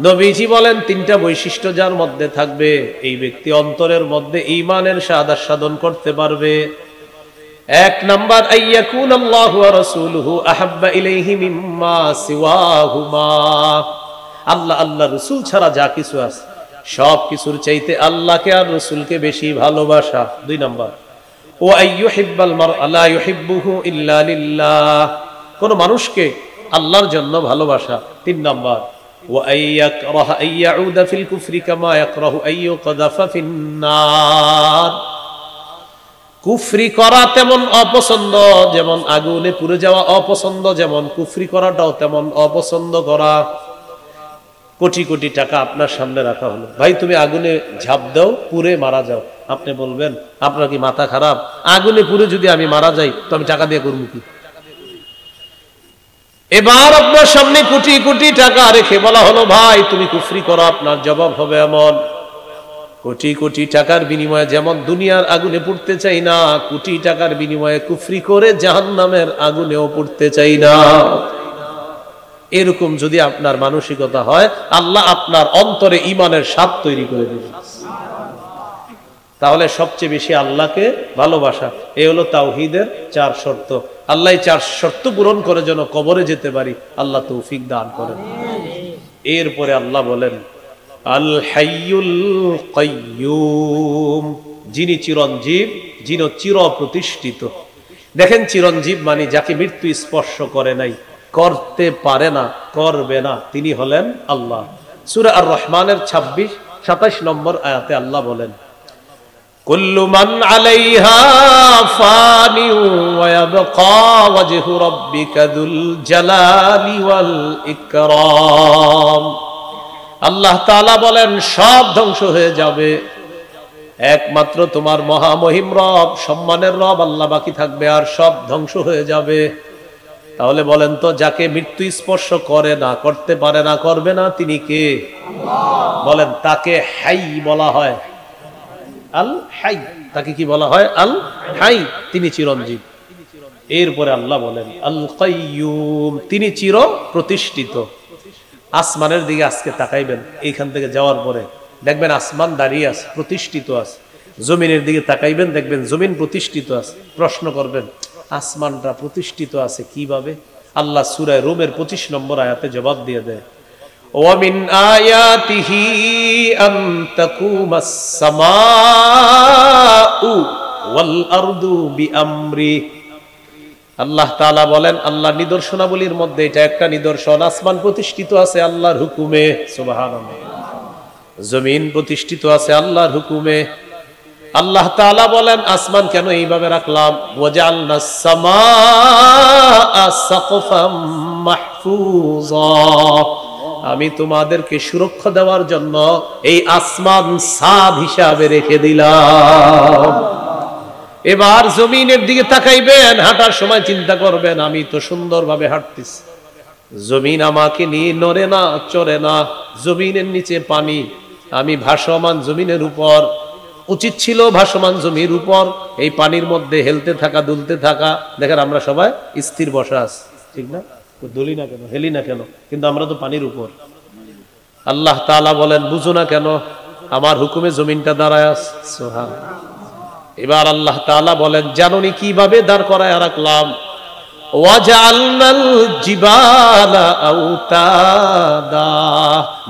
Speaker 1: নবীজি বলেন, 3টা বৈশিষ্ট্য যার মধ্যে থাকবে, এই ব্যক্তি অন্তরের মধ্যে ঈমানের স্বাদ আস্বাদন করতে পারবে। 1 নাম্বার, আইয়াকুন আল্লাহু ওয়া রাসূলুহু আহাব্বা ইলাইহি মিম্মা সিওয়াহুমা। আল্লাহ, আল্লাহ রাসূল ছাড়া যা কিছু আছে সব কিছুর চাইতে আল্লাহকে আর রাসূলকে বেশি ভালোবাসা। 2 নাম্বার, ওয়া আইয়ুহিব্বাল মারআ লা ইউহিব্বুহু ইল্লা লিল্লাহ। কোন মানুষকে আল্লাহর জন্য ভালোবাসা। 3 নাম্বার, ওয়া আইয়াকরাহা আইয়াউদা ফিল কুফরি কামা ইয়াকরাহু আইয়ুকযাফা ফিন নার। কুফরি করা তেমন অপছন্দ যেমন আগুনে পুড়ে যাওয়া অপছন্দ, যেমন কুফরি করাটাও তেমন অপছন্দ করা। কোটি কোটি টাকা আপনার সামনে রাখা হলো, ভাই তুমি আগুনে ঝাঁপ দাও, পুড়ে মারা যাও। আপনি বলবেন, আপনার কি মাথা খারাপ? আগুনে পুড়ে যদি আমি মারা যাই তো আমি টাকা দিয়ে করবো কি? এবার আপনার সামনে কোটি কোটি টাকা রেখে বলা হলো, ভাই তুমি কুফরি করো, আপনার জবাব হবে এমন, কোটি কোটি টাকার বিনিময়ে যেমন দুনিয়ার আগুনে পুড়তে চাই না, কোটি টাকার বিনিময়ে কুফরি করে জাহান্নামের আগুনেও পুড়তে চাই না। এরকম যদি আপনার মানসিকতা হয়, আল্লাহ আপনার অন্তরে ঈমানের স্বাদ তৈরি করে দেবেন। তাহলে সবচেয়ে বেশি আল্লাহকে ভালোবাসা, এই হলো তাওহীদের 4 শর্ত। আল্লাহ 4 শর্ত পূরণ করে যেন কবরে যেতে পারি, আল্লাহ তৌফিক দান করেন। এরপরে আল্লাহ বলেন, আল হাইয়ুল কাইয়্যুম, যিনি চিরঞ্জীব, যিনি চির প্রতিষ্ঠিত। দেখেন, চিরঞ্জীব মানে যাকে মৃত্যু স্পর্শ করে নাই, করতে পারে না, করবে না, তিনি হলেন আল্লাহ। সূরা আর রহমানের 26-27 নম্বর আয়াতে আল্লাহ বলেন, কুল্লু মান আলাইহা ফানি ওয়া ইয়াবকা ওয়াজহু রাব্বিকা যুল জালালি ওয়াল ইকরাম। আল্লাহ তাআলা বলেন, সব ধ্বংস হয়ে যাবে, একমাত্র তোমার মহামহিম রব, সম্মানের রব আল্লাহ বাকি থাকবে, আর সব ধ্বংস হয়ে যাবে। তাহলে বলেন তো, যাকে মৃত্যু স্পর্শ করে না, করতে পারে না, করবে না, তিনি কে? বলেন, তাকে হাই বলা হয়, আল হাই। তাকে কি বলা হয়? আল হাই, তিনি চিরঞ্জীব। এরপরে আল্লাহ বলেন, আল কাইয়্যুম, তিনি চির প্রতিষ্ঠিত। আসমানের দিকে আজকে তাকাইবেন, এইখান থেকে যাওয়ার পরে দেখবেন আসমান দাঁড়িয়ে আছে, প্রতিষ্ঠিত আছে। জমিনের দিকে তাকাইবেন, দেখবেন জমিন প্রতিষ্ঠিত আছে। প্রশ্ন করবেন, আসমানটা প্রতিষ্ঠিত আছে কিভাবে? আল্লাহ সূরা রুমের 25 নম্বর আয়াতে জবাব দিয়ে দেয়, ومن آياته أن تقوم السماء والأرض بأمره আল্লাহ তাআলা বলেন আল্লাহর নিদর্শনাবলীর মধ্যে এটা একটা নিদর্শন, আসমান প্রতিষ্ঠিত আছে আল্লাহর হুকুমে, সুবহানাল্লাহ। জমিন প্রতিষ্ঠিত আছে আল্লাহর হুকুমে। আল্লাহ তাআলা বলেন আসমান কেন এইভাবে রাখলাম, ওয়াজআলনাস সামাআ সাকফাম মাহফুজা, আমি তোমাদেরকে সুরক্ষা দেওয়ার জন্য এই আসমান ছাদ হিসাবে রেখে দিলাম। এবার জমিনের দিকে তাকাইবেন, হাঁটার সময় চিন্তা করবেন আমি তো সুন্দরভাবে হাঁটতেছি, জমিন আমাকে নিয়ে নড়ে না চড়ে না, জমিনের নিচে পানি, আমি ভাসমান জমিনের উপর, উচিত ছিল ভাসমান জমির উপর এই পানির মধ্যে হেলতে থাকা দুলতে থাকা। দেখেন আমরা সবাই স্থির বসা আছি, ঠিক না? দুলি না কেন, হেলি না কেন, কিন্তু আমরা তো পানির উপর। আল্লাহ তাআলা বলেন বুঝো না কেন, আমার হুকুমে জমিনটা দাঁড়ায় আছে। সুবহানাল্লাহ। এবার আল্লাহ তাআলা বলেন জানোনি কিভাবে দাঁড় করায় রাখলাম, ওয়াজআলনাল জিবালা আওতাদা,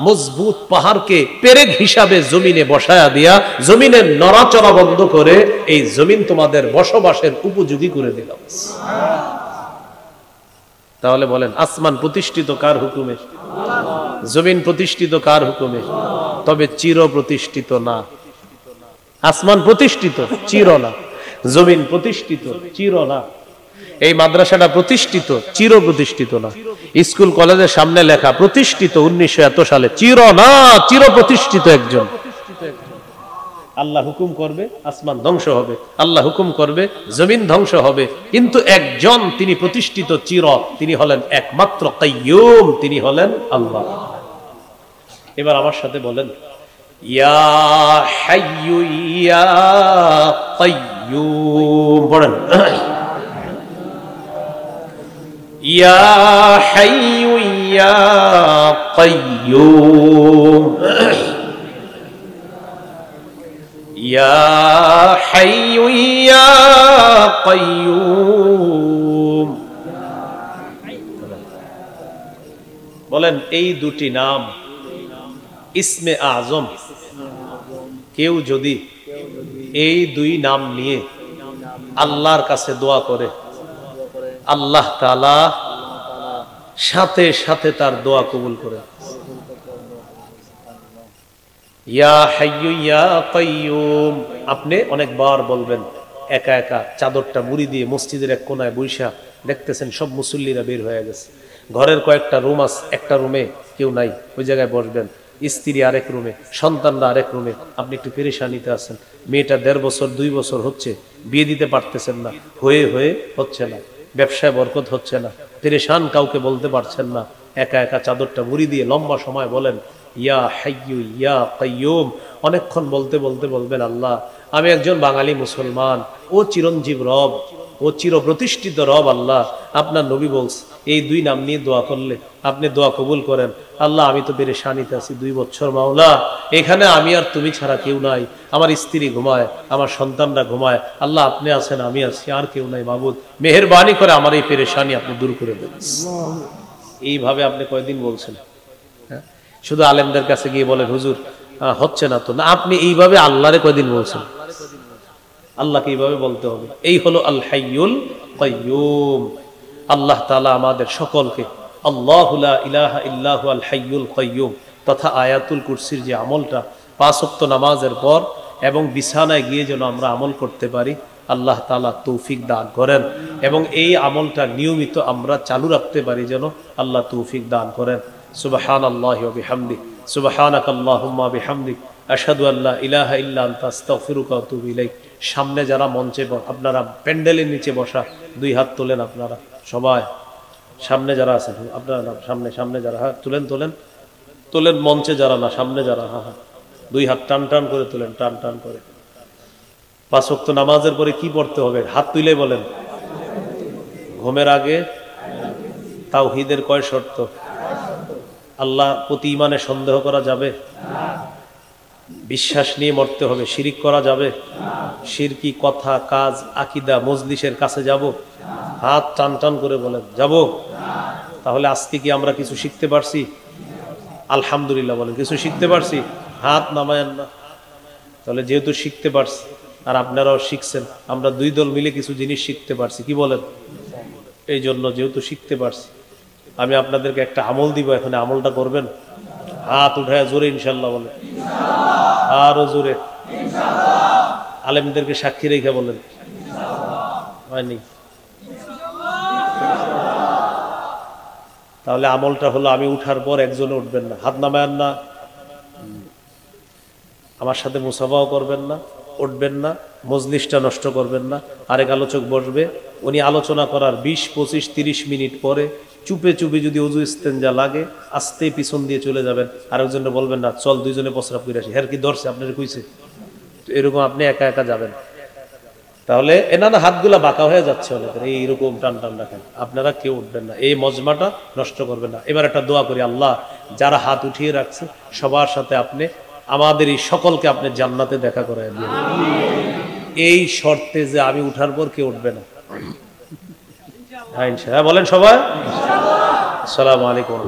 Speaker 1: মজবুত পাহাড়কে পেরেক হিসাবে জমিনে বসায়া দিয়া জমিনের নড়াচড়া বন্ধ করে এই জমিন তোমাদের বসবাসের উপযোগী করে দিলাম। তাহলে বলেন আসমান প্রতিষ্ঠিত কার হুকুমে? জমিন প্রতিষ্ঠিত কার হুকুমে? তবে চির প্রতিষ্ঠিত না। আসমান প্রতিষ্ঠিত, চির না। জমিন প্রতিষ্ঠিত, চির না। এই মাদ্রাসাটা প্রতিষ্ঠিত, চির প্রতিষ্ঠিত না। স্কুল কলেজের সামনে লেখা প্রতিষ্ঠিত 1900 এত সালে, চির না, চির প্রতিষ্ঠিত একজন। আল্লাহ হুকুম করবে আসমান ধ্বংস হবে, আল্লাহ হুকুম করবে জমিন ধ্বংস হবে, কিন্তু একজন তিনি প্রতিষ্ঠিত চির, তিনি হলেন একমাত্র কাইয়ুম, তিনি হলেন আল্লাহ। এবার আমার সাথে বলেন ইয়া হাইয়ু ইয়া কাইয়ুম, পড়েন ইয়া হাইয়ু ইয়া কাইয়ুম, ইয়া হাইয়ু ইয়া কাইয়ুম। বলেন এই দুটি নাম ইসমে আজম, কেউ যদি এই দুই নাম নিয়ে আল্লাহর কাছে দোয়া করে আল্লাহ তাআলা সাথে সাথে তার দোয়া কবুল করে। ইয়া হাইয়ু ইয়া কাইয়ুম আপনি অনেকবার বলবেন, একা একা চাদরটা মুড়ি দিয়ে মসজিদের এক কোনায় বৈশা দেখতেছেন সব মুসল্লিরা বের হয়ে গেছে, ঘরের কয়েকটা রুম আছে, একটা রুমে কেউ নাই, ওই জায়গায় বসবেন। স্ত্রী আরেক রুমে, সন্তানরা আরেক রুমে, আপনি একটু পেরেশানিতে আছেন। মেয়েটা 1.5 বছর 2 বছর হচ্ছে, বিয়ে দিতে পারতেছেন না, হয়ে হচ্ছে না, ব্যবসায় বরকত হচ্ছে না, পেরেশান, কাউকে বলতে পারছেন না, একা একা চাদরটা মুড়ি দিয়ে লম্বা সময় বলেন ইয়া হাইয়ু ইয়া কাইয়ুম। অনেকক্ষণ বলতে বলতে বলবেন আল্লাহ আমি একজন বাঙালি মুসলমান, ও চিরঞ্জীব রব, ও চির প্রতিষ্ঠিত রব আল্লাহ, আপনার নবী বলছে এই দুই নাম নিয়ে দোয়া করলে আপনি দোয়া কবুল করেন। আল্লাহ আমি তো পেরেশানিতে আছি 2 বছর, মাওলা এখানে আমি আর তুমি ছাড়া কেউ নাই, আমার স্ত্রী ঘুমায়, আমার সন্তানরা ঘুমায়, আল্লাহ আপনি আছেন, আমি আছি, আর কেউ নাই, মাবুদ মেহেরবানি করে আমার এই পেরেশানি আপনি দূর করে দেন। এইভাবে আপনি কয়দিন বলছেন? শুধু আলেমদের কাছে গিয়ে বলেন হুজুর হচ্ছে না তো না, আপনি এইভাবে আল্লাহরে কয়দিন বলছেন? আল্লাহকে এইভাবে বলতে হবে। এই হলো আল হাইয়ুল কাইয়ুম। আল্লাহ তাআলা আমাদের সকলকে আল্লাহু লা ইলাহা ইল্লাহু আল হাইয়ুল কাইয়ুম তথা আয়াতুল কুরসির যে আমলটা 5 ওয়াক্ত নামাজের পর এবং বিছানায় গিয়ে যেন আমরা আমল করতে পারি, আল্লাহ তাআলা তৌফিক দান করেন, এবং এই আমলটা নিয়মিত আমরা চালু রাখতে পারি যেন আল্লাহ তৌফিক দান করেন। সুবহানাল্লাহি ওয়া বিহামদিহি, সুবহানাকাল্লাহুম্মা বিহামদিক, আশহাদু আল্লা ইলাহা ইল্লা আনতা আস্তাগফিরুকা ওয়া আতুবু ইলাইক। সামনে যারা মঞ্চে, আপনারা প্যান্ডেলের নিচে বসা 2 হাত তোলেন, আপনারা সবাই সামনে যারা আছেন আপনারা সামনে যারা, হ্যাঁ তোলেন, মঞ্চে যারা না, সামনে যারা, হ্যাঁ 2 হাত টান করে তোলেন, টান করে। 5 ওয়াক্ত নামাজের পরে কি পড়তে হবে? হাত তুলে বলেন। ঘুমের আগে তাওহীদের কয় শর্ত? আল্লাহ প্রতি ঈমানে সন্দেহ করা যাবে? বিশ্বাস নিয়ে মরতে হবে। শিরিক করা যাবে? শিরকি কথা, কাজ, আকীদা, মজলিসের কাছে যাব? হাত টান করে বলেন যাব। তাহলে আজকে কি আমরা কিছু শিখতে পারছি? আলহামদুলিল্লাহ বলেন। কিছু শিখতে পারছি? হাত নামায়েন না। তাহলে যেহেতু শিখতে পারছি আর আপনারাও শিখছেন, আমরা দুই দল মিলে কিছু জিনিস শিখতে পারছি, কি বলেন? এই জন্য যেহেতু শিখতে পারছি, আমি আপনাদেরকে একটা আমল দিব, এখন আমলটা করবেন। হাত উঠায় জোরে ইনশাল্লাহ বলেন, আরো জোরে। আলেমদেরকে সাক্ষী রেখে বলেন, হয়নি? তাহলে আমলটা হলো, আমি উঠার পর একজনে উঠবেন না, হাত নামায়েন না, আমার সাথে মুসাফাও করবেন না, উঠবেন না, মজলিসটা নষ্ট করবেন না। আরেক আলোচক বসবে, উনি আলোচনা করার 20, 25, 30 মিনিট পরে চুপে চুপে যদি ওযু ইস্তেঞ্জা লাগে আস্তে পিছন দিয়ে চলে যাবেন। আরেকজনে বলবেন না চল দুইজনে প্রস্রাব করে আসি, হ্যাঁ কি ধরছে আপনার কইছে, এরকম আপনি একা একা যাবেন। তাহলে এনানা হাতগুলা বাঁকা হয়ে যাচ্ছে অনেকের, এইরকম টান টান রাখেন। আপনারা কেউ উঠবেন না, এই মজমাটা নষ্ট করবেন না। এবার একটা দোয়া করি, আল্লাহ যারা হাত উঠিয়ে রাখছে সবার সাথে আপনি আমাদের এই সকলকে আপনি জান্নাতে দেখা করায় দিন, এই শর্তে যে আমি উঠার পর কেউ উঠবে না। হ্যাঁ ইনশাআল্লাহ বলেন সবাই। আসসালামু আলাইকুম।